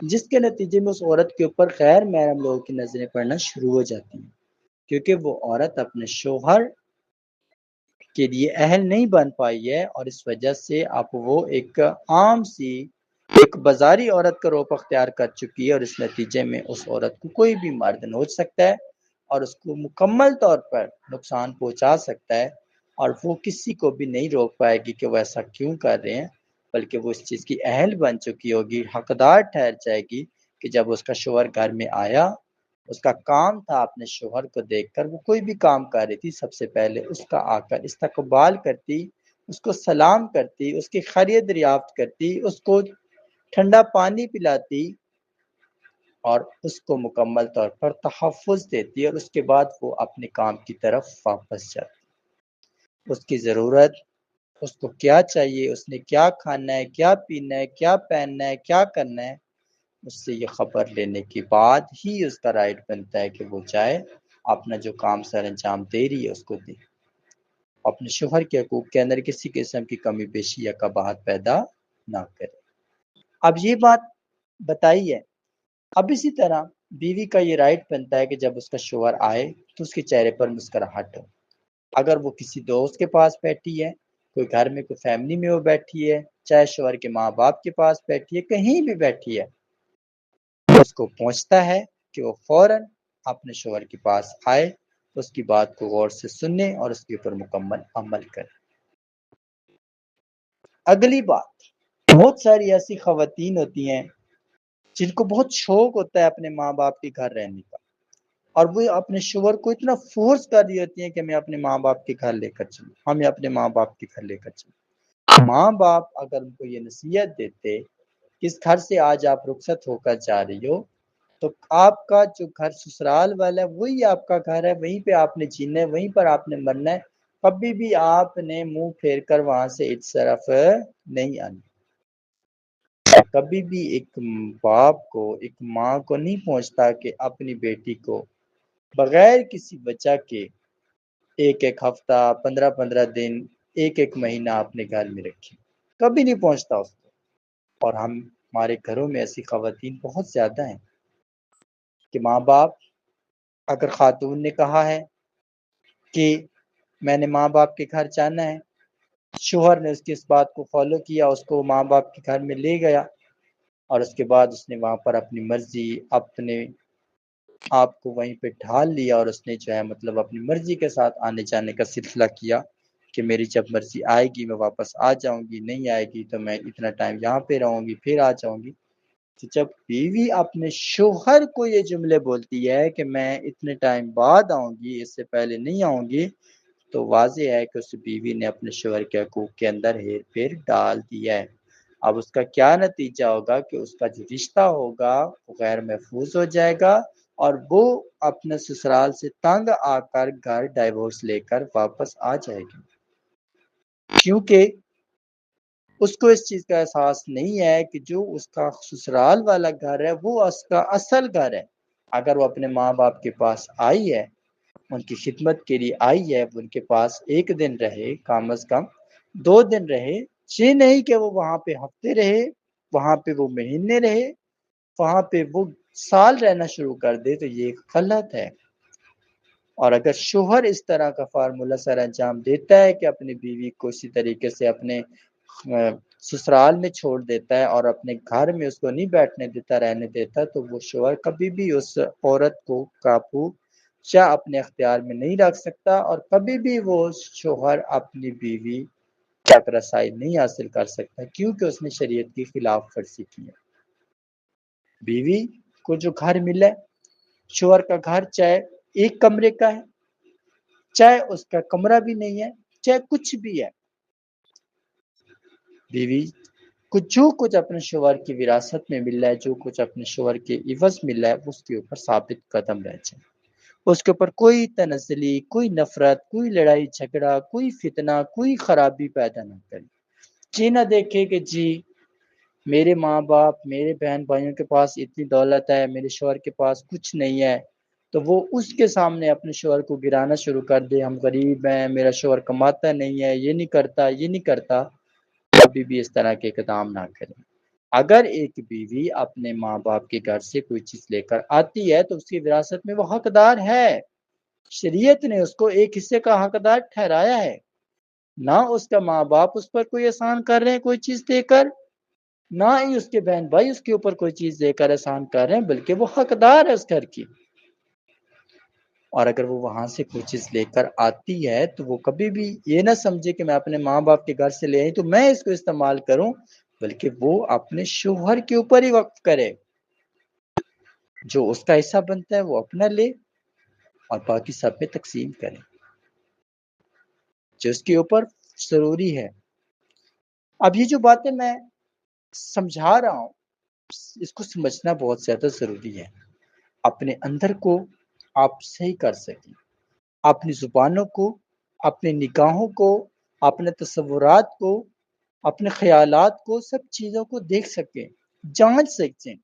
جس کے نتیجے میں اس عورت کے اوپر غیر محرم لوگوں کی نظریں پڑنا شروع ہو جاتی ہیں، کیونکہ وہ عورت اپنے شوہر کے لیے اہل نہیں بن پائی ہے، اور اس وجہ سے اب وہ ایک عام سی ایک بازاری عورت کا روپ اختیار کر چکی ہے، اور اس نتیجے میں اس عورت کو کوئی بھی مرد نوچ سکتا ہے اور اس کو مکمل طور پر نقصان پہنچا سکتا ہے، اور وہ کسی کو بھی نہیں روک پائے گی کہ وہ ایسا کیوں کر رہے ہیں، بلکہ وہ اس چیز کی اہل بن چکی ہوگی، حقدار ٹھہر جائے گی کہ جب اس کا شوہر گھر میں آیا، اس کا کام تھا اپنے شوہر کو دیکھ کر، وہ کوئی بھی کام کر رہی تھی، سب سے پہلے اس کا آ کر استقبال کرتی، اس کو سلام کرتی، اس کی خیریت دریافت کرتی، اس کو ٹھنڈا پانی پلاتی، اور اس کو مکمل طور پر تحفظ دیتی، اور اس کے بعد وہ اپنے کام کی طرف واپس جاتی۔ اس کی ضرورت، اس کو کیا چاہیے، اس نے کیا کھانا ہے، کیا پینا ہے، کیا پہننا ہے، کیا کرنا ہے، اس سے یہ خبر لینے کے بعد ہی اس کا رائٹ بنتا ہے کہ وہ جائے اپنا جو کام سر انجام دے رہی ہے اس کو دے، اپنے شوہر کے حقوق کے اندر کسی قسم کی کمی بیشی یا قباحت پیدا نہ کرے۔ اب یہ بات بتائی ہے، اب اسی طرح بیوی کا یہ رائٹ بنتا ہے کہ جب اس کا شوہر آئے تو اس کے چہرے پر مسکراہٹ ہو۔ اگر وہ کسی دوست کے پاس بیٹھی ہے، کوئی گھر میں کوئی فیملی میں وہ بیٹھی ہے، چاہے شوہر کے ماں باپ کے پاس بیٹھی ہے، کہیں بھی بیٹھی ہے، اس کو پہنچتا ہے کہ وہ فوراً اپنے شوہر کے پاس آئے، اس کی بات کو غور سے سننے اور اس کے اوپر مکمل عمل کرے۔ اگلی بات، بہت ساری ایسی خواتین ہوتی ہیں جن کو بہت شوق ہوتا ہے اپنے ماں باپ کے گھر رہنے کا، اور وہ اپنے شوہر کو اتنا فورس کر رہی ہوتی ہیں کہ میں اپنے ماں باپ کے گھر لے کر چلوں، ہمیں اپنے ماں باپ کے گھر لے کر چلوں۔ ماں باپ اگر ان کو یہ نصیحت دیتے کہ اس گھر سے آج آپ رخصت ہو کر جا رہی ہو، تو آپ کا جو گھر سسرال والا ہے وہی آپ کا گھر ہے، وہیں پہ آپ نے جینا ہے، وہیں پر آپ نے مرنا ہے، کبھی بھی آپ نے منہ پھیر کر وہاں سے اس طرف نہیں آنا۔ کبھی بھی ایک باپ کو، ایک ماں کو نہیں پہنچتا کہ اپنی بیٹی کو بغیر کسی وجہ کے 1 ہفتہ، 15 دن، 1 مہینہ اپنے گھر میں رکھے، کبھی نہیں پہنچتا اس کو۔ اور ہمارے گھروں میں ایسی خواتین بہت زیادہ ہیں کہ ماں باپ، اگر خاتون نے کہا ہے کہ میں نے ماں باپ کے گھر جانا ہے، شوہر نے اس کی اس بات کو فالو کیا، اس کو ماں باپ کے گھر میں لے گیا، اور اس کے بعد اس نے وہاں پر اپنی مرضی اپنے آپ کو وہیں پہ ڈھال لیا، اور اس نے جو ہے مطلب اپنی مرضی کے ساتھ آنے جانے کا سلسلہ کیا کہ میری جب مرضی آئے گی میں واپس آ جاؤں گی، نہیں آئے گی تو میں اتنا ٹائم یہاں پہ رہوں گی پھر آ جاؤں گی۔ تو جب بیوی اپنے شوہر کو یہ جملے بولتی ہے کہ میں اتنے ٹائم بعد آؤں گی، اس سے پہلے نہیں آؤں گی، تو واضح ہے کہ اس بیوی نے اپنے شوہر کے حقوق کے اندر ہیر پھیر ڈال دیا ہے۔ اب اس کا کیا نتیجہ ہوگا کہ اس کا جو رشتہ ہوگا وہ غیر محفوظ ہو جائے گا، اور وہ اپنے سسرال سے تنگ آ کر گھر ڈائیورس لے کر واپس آ جائے گی، کیونکہ اس کو اس چیز کا احساس نہیں ہے کہ جو اس کا سسرال والا گھر ہے وہ اس کا اصل گھر ہے۔ اگر وہ اپنے ماں باپ کے پاس آئی ہے، ان کی خدمت کے لیے آئی ہے، ان کے پاس ایک دن رہے، کم از کم 2 دن رہے، یہ نہیں کہ وہ وہاں پہ ہفتے رہے، وہاں پہ وہ مہینے رہے، وہاں پہ وہ سال رہنا شروع کر دے، تو یہ غلط ہے۔ اور اگر شوہر اس طرح کا فارمولہ سر انجام دیتا ہے کہ اپنی بیوی کو اسی طریقے سے اپنے سسرال میں چھوڑ دیتا ہے اور اپنے گھر میں اس کو نہیں بیٹھنے دیتا، رہنے دیتا، تو وہ شوہر کبھی بھی اس عورت کو قابو یا اپنے اختیار میں نہیں رکھ سکتا، اور کبھی بھی وہ شوہر اپنی بیوی تک رسائی نہیں حاصل کر سکتا، کیونکہ اس نے شریعت کی خلاف ورزی کی ہے۔ بیوی کو جو گھر ملا ہے، شوہر کا گھر چاہے ایک کمرے کا ہے، چاہے اس کا کمرہ بھی نہیں ہے، چاہے کچھ بھی ہے، بیوی کو جو کچھ اپنے شوہر کی وراثت میں مل رہا ہے، جو کچھ اپنے شوہر کے عوض مل رہا ہے، اس کے اوپر ثابت قدم رہ جائے، اس کے اوپر کوئی تنزلی، کوئی نفرت، کوئی لڑائی جھگڑا، کوئی فتنہ، کوئی خرابی پیدا نہ کرے۔ یہ نہ دیکھے کہ جی میرے ماں باپ، میرے بہن بھائیوں کے پاس اتنی دولت ہے، میرے شوہر کے پاس کچھ نہیں ہے، تو وہ اس کے سامنے اپنے شوہر کو گرانا شروع کر دے، ہم غریب ہیں، میرا شوہر کماتا نہیں ہے، یہ نہیں کرتا، یہ نہیں کرتا۔ کبھی بھی اس طرح کے اقدام نہ کریں۔ اگر ایک بیوی اپنے ماں باپ کے گھر سے کوئی چیز لے کر آتی ہے تو اس کی وراثت میں وہ حقدار ہے، شریعت نے اس کو ایک حصے کا حقدار ٹھہرایا ہے، نہ اس کا ماں باپ اس پر کوئی احسان کر رہے ہیں کوئی چیز دے کر، نہ ہی اس کے بہن بھائی اس کے اوپر کوئی چیز دے کر احسان کر رہے ہیں، بلکہ وہ حقدار ہے اس گھر کی۔ اور اگر وہ وہاں سے کوئی چیز لے کر آتی ہے تو وہ کبھی بھی یہ نہ سمجھے کہ میں اپنے ماں باپ کے گھر سے لے آئی تو میں اس کو استعمال کروں، بلکہ وہ اپنے شوہر کے اوپر ہی وقف کرے، جو اس کا حصہ بنتا ہے وہ اپنا لے اور باقی سب میں تقسیم کرے، جو اس کے اوپر ضروری ہے۔ اب یہ جو باتیں میں سمجھا رہا ہوں اس کو سمجھنا بہت زیادہ ضروری ہے، اپنے اندر کو آپ صحیح کر سکیں، اپنی زبانوں کو، اپنے نگاہوں کو، اپنے تصورات کو، اپنے خیالات کو، سب چیزوں کو دیکھ سکیں، جانچ سکیں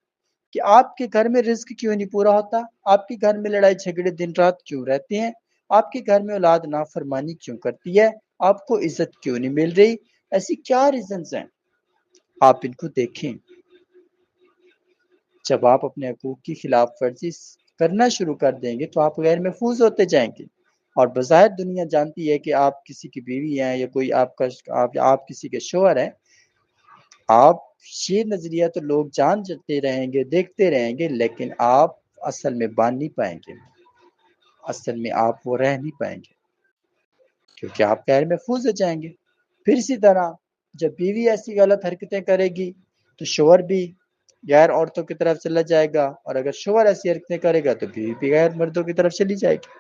کہ آپ کے گھر میں رزق کیوں نہیں پورا ہوتا، آپ کے گھر میں لڑائی جھگڑے دن رات کیوں رہتے ہیں، آپ کے گھر میں اولاد نافرمانی کیوں کرتی ہے، آپ کو عزت کیوں نہیں مل رہی، ایسی کیا ریزنز ہیں، آپ ان کو دیکھیں۔ جب آپ اپنے حقوق کی خلاف ورزی کرنا شروع کر دیں گے تو آپ غیر محفوظ ہوتے جائیں گے، اور بظاہر دنیا جانتی ہے کہ آپ کسی کی بیوی ہیں یا کوئی آپ کسی کے شوہر ہیں، آپ یہ نظریہ تو لوگ جانتے رہیں گے، دیکھتے رہیں گے، لیکن آپ اصل میں بان نہیں پائیں گے، اصل میں آپ وہ رہ نہیں پائیں گے، کیونکہ آپ غیر محفوظ ہو جائیں گے۔ پھر اسی طرح جب بیوی ایسی غلط حرکتیں کرے گی تو شوہر بھی غیر عورتوں کی طرف چلا جائے گا، اور اگر شوہر ایسی حرکتیں کرے گا تو بیوی بھی غیر مردوں کی طرف چلی جائے گی،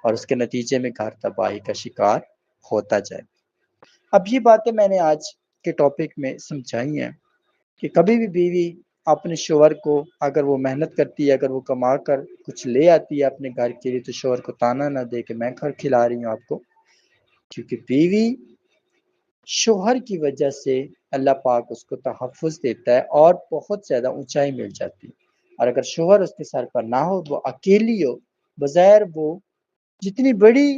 اور اس کے نتیجے میں گھر تباہی کا شکار ہوتا جائے۔ اب یہ باتیں میں نے آج کے ٹاپک میں سمجھائی ہیں کہ کبھی بھی بیوی اپنے شوہر کو، اگر وہ محنت کرتی ہے، اگر وہ کما کر کچھ لے آتی ہے اپنے گھر کے لیے، تو شوہر کو تانا نہ دے کہ میں گھر کھلا رہی ہوں آپ کو، کیونکہ بیوی شوہر کی وجہ سے اللہ پاک اس کو تحفظ دیتا ہے اور بہت زیادہ اونچائی مل جاتی ہے، اور اگر شوہر اس کے سر پر نہ ہو، وہ اکیلی ہو، بظاہر وہ جتنی بڑی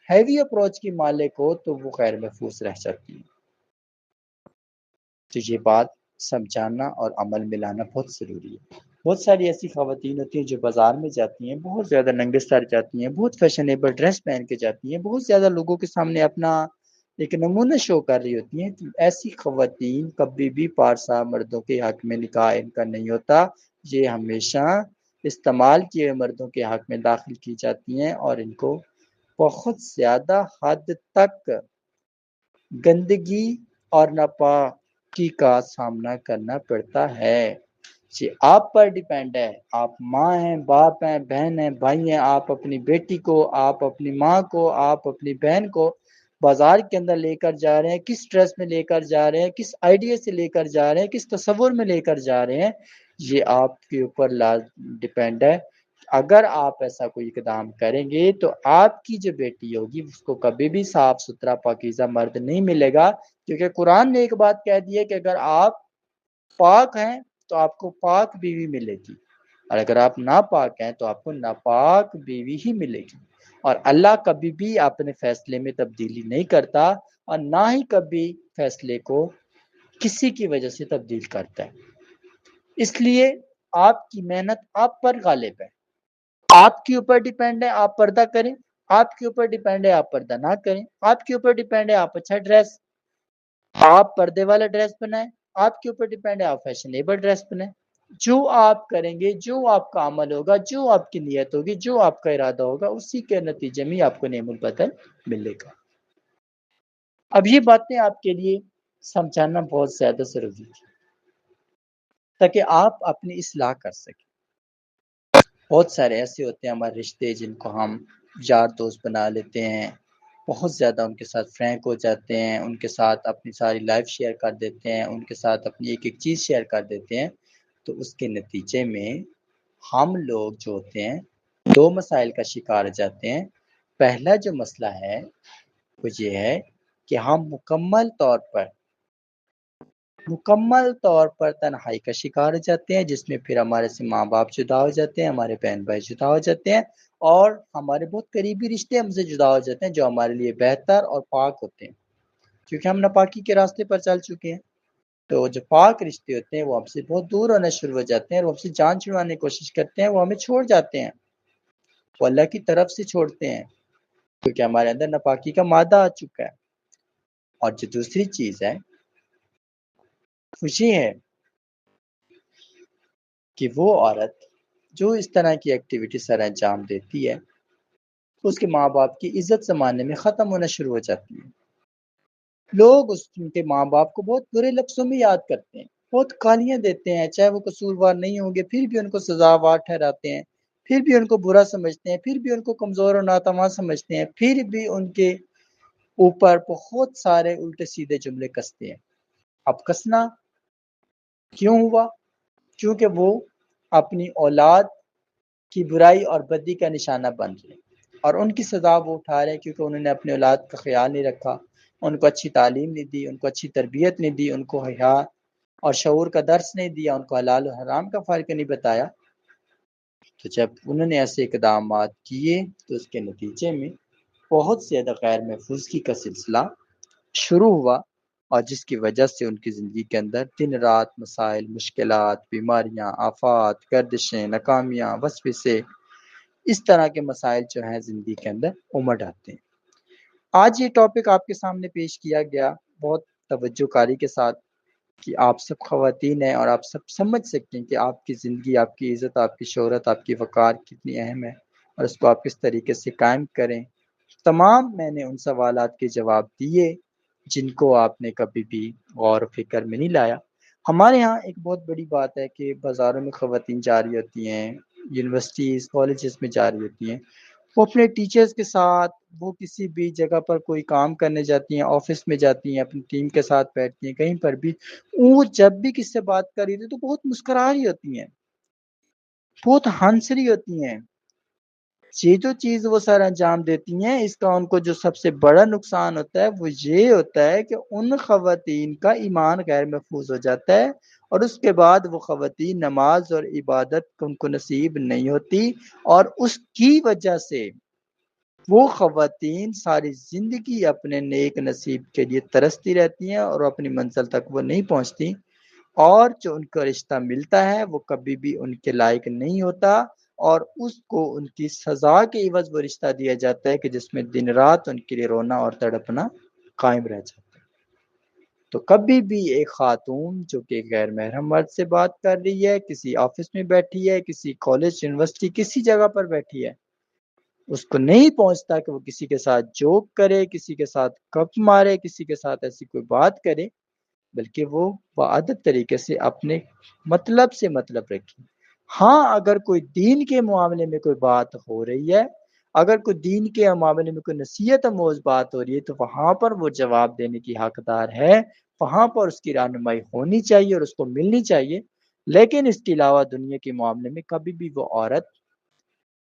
ہیوی اپروچ کی مالک ہو، تو وہ غیر محفوظ رہ جاتی ہے۔ تو یہ بات سمجھانا اور عمل میں لانا بہت ضروری ہے۔ بہت ساری ایسی خواتین ہوتی ہیں جو بازار میں جاتی ہیں، بہت زیادہ ننگے سر جاتی ہیں، بہت فیشنیبل ڈریس پہن کے جاتی ہیں، بہت زیادہ لوگوں کے سامنے اپنا ایک نمونہ شو کر رہی ہوتی ہیں، تو ایسی خواتین کبھی بھی پارسا مردوں کے حق میں نکاح ان کا نہیں ہوتا، یہ ہمیشہ استعمال کیے مردوں کے حق میں داخل کی جاتی ہیں اور ان کو بہت زیادہ حد تک گندگی اور ناپاکی کا سامنا کرنا پڑتا ہے۔ یہ آپ پر ڈیپینڈ ہے، آپ ماں ہیں، باپ ہیں، بہن ہیں، بھائی ہیں، آپ اپنی بیٹی کو، آپ اپنی ماں کو، آپ اپنی بہن کو بازار کے اندر لے کر جا رہے ہیں، کس ڈریس میں لے کر جا رہے ہیں، کس آئیڈیا سے لے کر جا رہے ہیں، کس تصور میں لے کر جا رہے ہیں، یہ آپ کے اوپر ڈیپینڈ ہے۔ اگر آپ ایسا کوئی اقدام کریں گے تو آپ کی جو بیٹی ہوگی اس کو کبھی بھی صاف ستھرا پاکیزہ مرد نہیں ملے گا، کیونکہ قرآن نے ایک بات کہہ دی ہے کہ اگر آپ پاک ہیں تو آپ کو پاک بیوی ملے گی، اور اگر آپ ناپاک ہیں تو آپ کو ناپاک بیوی ہی ملے گی۔ اور اللہ کبھی بھی اپنے فیصلے میں تبدیلی نہیں کرتا، اور نہ ہی کبھی فیصلے کو کسی کی وجہ سے تبدیل کرتا ہے۔ اس لیے آپ کی محنت آپ پر غالب ہے، آپ کے اوپر ڈیپینڈ ہے آپ پردہ کریں، آپ کے اوپر ڈیپینڈ ہے آپ پردہ نہ کریں، آپ کے اوپر ڈیپینڈ ہے آپ اچھا ڈریس، آپ پردے والا ڈریس بنائیں، آپ کے اوپر ڈیپینڈ ہے آپ فیشنیبل ڈریس بنائیں۔ جو آپ کریں گے، جو آپ کا عمل ہوگا، جو آپ کی نیت ہوگی، جو آپ کا ارادہ ہوگا، اسی کے نتیجے میں آپ کو نعم البدل ملے گا۔ اب یہ باتیں آپ کے لیے سمجھانا بہت زیادہ ضروری ہے تاکہ آپ اپنی اصلاح کر سکیں۔ بہت سارے ایسے ہوتے ہیں ہمارے رشتے جن کو ہم یار دوست بنا لیتے ہیں، بہت زیادہ ان کے ساتھ فرینک ہو جاتے ہیں، ان کے ساتھ اپنی ساری لائف شیئر کر دیتے ہیں، ان کے ساتھ اپنی ایک ایک چیز شیئر کر دیتے ہیں، تو اس کے نتیجے میں ہم لوگ جو ہوتے ہیں دو مسائل کا شکار ہو جاتے ہیں۔ پہلا جو مسئلہ ہے وہ یہ ہے کہ ہم مکمل طور پر تنہائی کا شکار ہو جاتے ہیں، جس میں پھر ہمارے سے ماں باپ جدا ہو جاتے ہیں، ہمارے بہن بھائی جدا ہو جاتے ہیں، اور ہمارے بہت قریبی رشتے ہم سے جدا ہو جاتے ہیں جو ہمارے لیے بہتر اور پاک ہوتے ہیں، کیونکہ ہم ناپاکی کے راستے پر چل چکے ہیں۔ تو جو پاک رشتے ہوتے ہیں وہ ہم سے بہت دور ہونا شروع ہو جاتے ہیں، اور وہ ہم سے جان چھڑوانے کی کوشش کرتے ہیں، وہ ہمیں چھوڑ جاتے ہیں، وہ اللہ کی طرف سے چھوڑتے ہیں، کیونکہ ہمارے اندر ناپاکی کا مادہ آ چکا ہے۔ اور جو دوسری چیز ہے وہ یہ ہے کہ وہ عورت جو اس طرح کی ایکٹیویٹی سر انجام دیتی ہے، اس کے ماں باپ کی عزت زمانے میں ختم ہونا شروع ہو جاتی ہے۔ لوگ ان کے ماں باپ کو بہت برے لفظوں میں یاد کرتے ہیں، بہت گالیاں دیتے ہیں، چاہے وہ قصوروار نہیں ہوں گے پھر بھی ان کو سزاوار ٹھہراتے ہیں، پھر بھی ان کو برا سمجھتے ہیں، پھر بھی ان کو کمزور اور ناتواں سمجھتے ہیں، پھر بھی ان کے اوپر بہت سارے الٹے سیدھے جملے کستے ہیں۔ اب کسنا کیوں ہوا؟ کیونکہ وہ اپنی اولاد کی برائی اور بدی کا نشانہ بن رہے ہیں، اور ان کی سزا وہ اٹھا رہے ہیں کیونکہ انہوں نے اپنے اولاد کا خیال نہیں رکھا، ان کو اچھی تعلیم نہیں دی، ان کو اچھی تربیت نہیں دی، ان کو حیا اور شعور کا درس نہیں دیا، ان کو حلال و حرام کا فرق نہیں بتایا۔ تو جب انہوں نے ایسے اقدامات کیے تو اس کے نتیجے میں بہت زیادہ غیر محفوظگی کا سلسلہ شروع ہوا، اور جس کی وجہ سے ان کی زندگی کے اندر دن رات مسائل، مشکلات، بیماریاں، آفات، گردشیں، ناکامیاں، وسوسے، اس طرح کے مسائل جو ہیں زندگی کے اندر امڑ آتے ہیں۔ آج یہ ٹاپک آپ کے سامنے پیش کیا گیا بہت توجہ کاری کے ساتھ کہ آپ سب خواتین ہیں اور آپ سب سمجھ سکتے ہیں کہ آپ کی زندگی، آپ کی عزت، آپ کی شہرت، آپ کی وقار کتنی اہم ہے، اور اس کو آپ کس طریقے سے قائم کریں۔ تمام میں نے ان سوالات کے جواب دیے جن کو آپ نے کبھی بھی غور و فکر میں نہیں لایا۔ ہمارے ہاں ایک بہت بڑی بات ہے کہ بازاروں میں خواتین جا رہی ہوتی ہیں، یونیورسٹیز، کالجز میں جا رہی ہوتی ہیں، وہ اپنے ٹیچرز کے ساتھ، وہ کسی بھی جگہ پر کوئی کام کرنے جاتی ہیں، آفس میں جاتی ہیں، اپنی ٹیم کے ساتھ بیٹھتی ہیں، کہیں پر بھی وہ جب بھی کس سے بات کر رہی تھی تو بہت مسکرا رہی ہوتی ہیں، بہت ہنس رہی ہوتی ہیں۔ یہ جو چیز وہ سر انجام دیتی ہیں، اس کا ان کو جو سب سے بڑا نقصان ہوتا ہے وہ یہ ہوتا ہے کہ ان خواتین کا ایمان غیر محفوظ ہو جاتا ہے، اور اس کے بعد وہ خواتین نماز اور عبادت ان کو نصیب نہیں ہوتی، اور اس کی وجہ سے وہ خواتین ساری زندگی اپنے نیک نصیب کے لیے ترستی رہتی ہیں اور اپنی منزل تک وہ نہیں پہنچتی، اور جو ان کا رشتہ ملتا ہے وہ کبھی بھی ان کے لائق نہیں ہوتا، اور اس کو ان کی سزا کے عوض وہ رشتہ دیا جاتا ہے کہ جس میں دن رات ان کے لیے رونا اور تڑپنا قائم رہ جاتے ہیں۔ تو کبھی بھی ایک خاتون جو کہ غیر محرم مرد سے بات کر رہی ہے، کسی آفس میں بیٹھی ہے، کسی کالج یونیورسٹی کسی جگہ پر بیٹھی ہے، اس کو نہیں پہنچتا کہ وہ کسی کے ساتھ جوک کرے، کسی کے ساتھ کپ مارے، کسی کے ساتھ ایسی کوئی بات کرے، بلکہ وہ باعدت طریقے سے اپنے مطلب سے مطلب رکھی۔ ہاں اگر کوئی دین کے معاملے میں کوئی بات ہو رہی ہے، اگر کوئی دین کے معاملے میں کوئی نصیحت آموز بات ہو رہی ہے، تو وہاں پر وہ جواب دینے کی حقدار ہے، وہاں پر اس کی رہنمائی ہونی چاہیے اور اس کو ملنی چاہیے۔ لیکن اس کے علاوہ دنیا کے معاملے میں کبھی بھی وہ عورت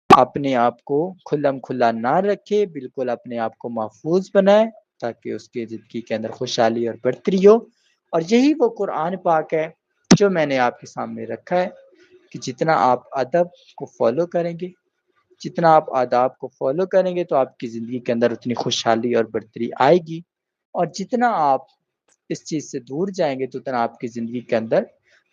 اپنے آپ کو کھلم کھلا نہ رکھے، بالکل اپنے آپ کو محفوظ بنائے تاکہ اس کی زندگی کے اندر خوشحالی اور بہتری ہو۔ اور یہی وہ قرآن پاک ہے جو میں نے آپ کے سامنے رکھا ہے کہ جتنا آپ ادب کو فالو کریں گے، جتنا آپ آداب کو فالو کریں گے، تو آپ کی زندگی کے اندر اتنی خوشحالی اور بہتری آئے گی، اور جتنا آپ اس چیز سے دور جائیں گے تو اتنا آپ کی زندگی کے اندر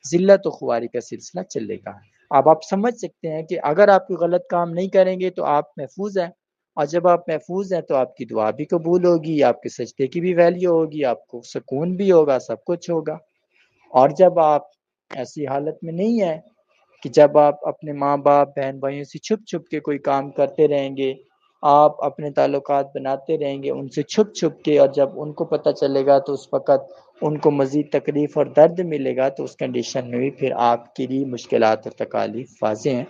ذلت و خواری کا سلسلہ چلے گا۔ اب آپ سمجھ سکتے ہیں کہ اگر آپ کوئی غلط کام نہیں کریں گے تو آپ محفوظ ہیں، اور جب آپ محفوظ ہیں تو آپ کی دعا بھی قبول ہوگی، آپ کے سجدے کی بھی ویلیو ہوگی، آپ کو سکون بھی ہوگا، سب کچھ ہوگا۔ اور جب آپ ایسی حالت میں نہیں ہیں کہ جب آپ اپنے ماں باپ بہن بھائیوں سے چھپ چھپ کے کوئی کام کرتے رہیں گے، آپ اپنے تعلقات بناتے رہیں گے ان سے چھپ چھپ کے، اور جب ان کو پتہ چلے گا تو اس وقت ان کو مزید تکلیف اور درد ملے گا، تو اس کنڈیشن میں بھی پھر آپ کے لیے مشکلات اور تکالیف واضح ہیں۔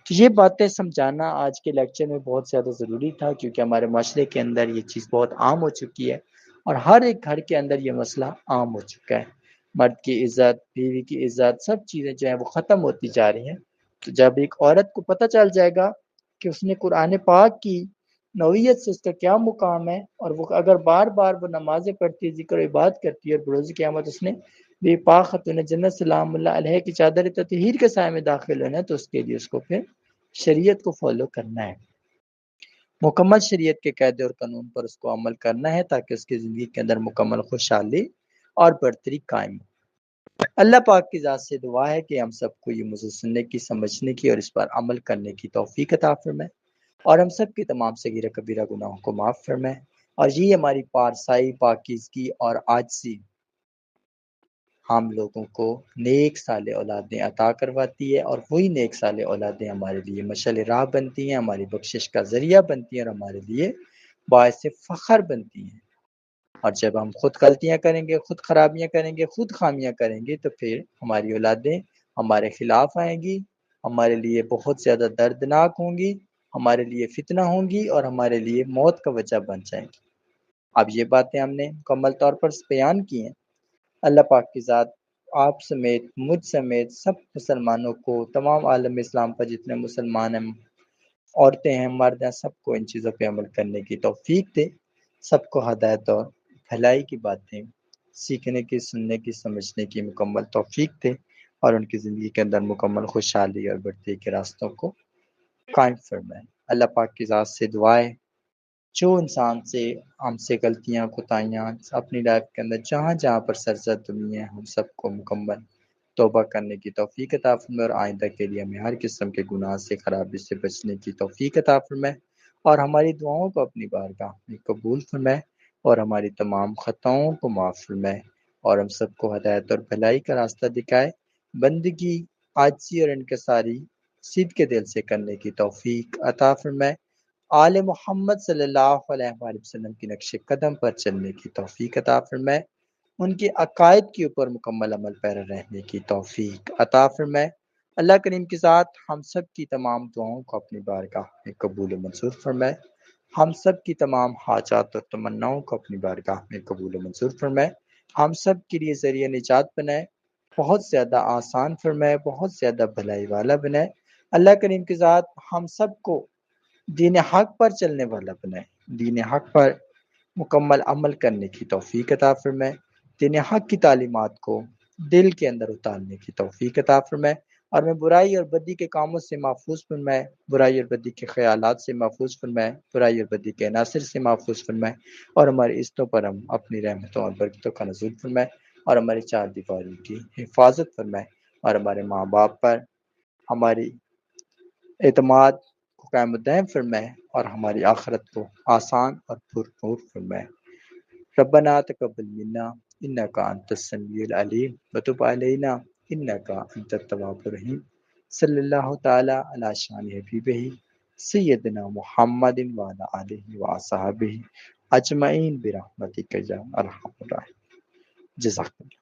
تو یہ باتیں سمجھانا آج کے لیکچر میں بہت زیادہ ضروری تھا، کیونکہ ہمارے معاشرے کے اندر یہ چیز بہت عام ہو چکی ہے، اور ہر ایک گھر کے اندر یہ مسئلہ عام ہو چکا ہے۔ مرد کی عزت، بیوی کی عزت، سب چیزیں جو ہیں وہ ختم ہوتی جا رہی ہیں۔ تو جب ایک عورت کو پتہ چل جائے گا کہ اس نے قرآن پاک کی نوعیت سے اس کا کیا مقام ہے، اور وہ اگر بار بار وہ نمازیں پڑھتی ہے، ذکر و عبادت کرتی ہے، اور بروز قیامت اس نے بے پاک خاتون جنت سلام اللہ علیہ کی چادر تطہیر کے سائے میں داخل ہونا ہے، تو اس کے لیے اس کو پھر شریعت کو فالو کرنا ہے، مکمل شریعت کے قاعدے اور قانون پر اس کو عمل کرنا ہے، تاکہ اس کی زندگی کے اندر مکمل خوشحالی اور برتری قائم ہو۔ اللہ پاک کی ذات سے دعا ہے کہ ہم سب کو یہ موضوع سننے کی، سمجھنے کی اور اس پر عمل کرنے کی توفیق عطا فرمائے، اور ہم سب کی تمام صغیرہ کبیرہ گناہوں کو معاف فرمائے، اور یہ ہماری پارسائی، پاکیزگی اور عاجزی ہم لوگوں کو نیک صالح اولادیں عطا کرواتی ہے، اور وہی نیک صالح اولادیں ہمارے لیے مشعل راہ بنتی ہیں، ہماری بخشش کا ذریعہ بنتی ہیں، اور ہمارے لیے باعث فخر بنتی ہیں۔ اور جب ہم خود غلطیاں کریں گے، خود خرابیاں کریں گے، خود خامیاں کریں گے، تو پھر ہماری اولادیں ہمارے خلاف آئیں گی، ہمارے لیے بہت زیادہ دردناک ہوں گی، ہمارے لیے فتنہ ہوں گی، اور ہمارے لیے موت کا وجہ بن جائیں گی۔ اب یہ باتیں ہم نے مکمل طور پر بیان کی ہیں۔ اللہ پاک کی ذات آپ سمیت، مجھ سمیت سب مسلمانوں کو، تمام عالم اسلام پر جتنے مسلمان ہیں، عورتیں ہیں، مرد ہیں، سب کو ان چیزوں پہ عمل کرنے کی توفیق دے، سب کو ہدایت اور بھلائی کی باتیں سیکھنے کی، سننے کی، سمجھنے کی مکمل توفیق دے، اور ان کی زندگی کے اندر مکمل خوشحالی اور بڑھتی کے راستوں کو قائم فرمائے۔ اللہ پاک کی ذات سے دعائے جو انسان سے ہم سے غلطیاں، کوتاہیاں اپنی لائف کے اندر جہاں جہاں پر سرزد ہوئی ہیں، ہم سب کو مکمل توبہ کرنے کی توفیق عطا فرمائے، اور آئندہ کے لیے ہمیں ہر قسم کے گناہ سے، خرابی سے بچنے کی توفیق عطا فرمائے، اور ہماری دعاؤں کو اپنی بارگاہ میں قبول فرمائے، اور ہماری تمام خطاؤں کو معاف فرمائے، اور ہم سب کو ہدایت اور بھلائی کا راستہ دکھائے، بندگی، عاجزی اور انکساری صدق کے دل سے کرنے کی توفیق عطا فرمائے، آل محمد صلی اللہ علیہ وآلہ وسلم کی نقش قدم پر چلنے کی توفیق عطا فرمائے، ان کے عقائد کے اوپر مکمل عمل پیرا رہنے کی توفیق عطا فرمائے۔ اللہ کریم کی ذات ہم سب کی تمام دعاؤں کو اپنی بارگاہ میں قبول و منظور فرمائے، ہم سب کی تمام حاجات اور تمناؤں کو اپنی بارگاہ میں قبول و منظور فرمائے، ہم سب کے لیے ذریعہ نجات بنائے، بہت زیادہ آسان فرمائے، بہت زیادہ بھلائی والا بنائے۔ اللہ کریم کی ذات ہم سب کو دین حق پر چلنے والا بنائے، دین حق پر مکمل عمل کرنے کی توفیق عطا فرمائے، دین حق کی تعلیمات کو دل کے اندر اتارنے کی توفیق عطا فرمائے، اور میں برائی اور بدی کے کاموں سے محفوظ فرمائے، برائی اور بدی کے خیالات سے محفوظ فرمائے، برائی اور بدی کے عناصر سے محفوظ فرمائے، اور ہماری عزتوں پر ہم اپنی رحمتوں اور برکتوں کا نزول فرمائے، اور ہماری چار دیواری کی حفاظت فرمائے، اور ہمارے ماں باپ پر ہماری اعتماد کو قائم و دائم فرمائے، اور ہماری آخرت کو آسان اور پرنور فرمائے۔ ربنا تقبل منا انك انت السميع العليم وتب علينا انك انت التواب الرحيم صلی اللہ تعالی علی شان حبیبہ سیدنا محمد وعلی آلہ وصحبہ اجمعین برحمتک یا ارحم الراحمین. جزاک اللہ.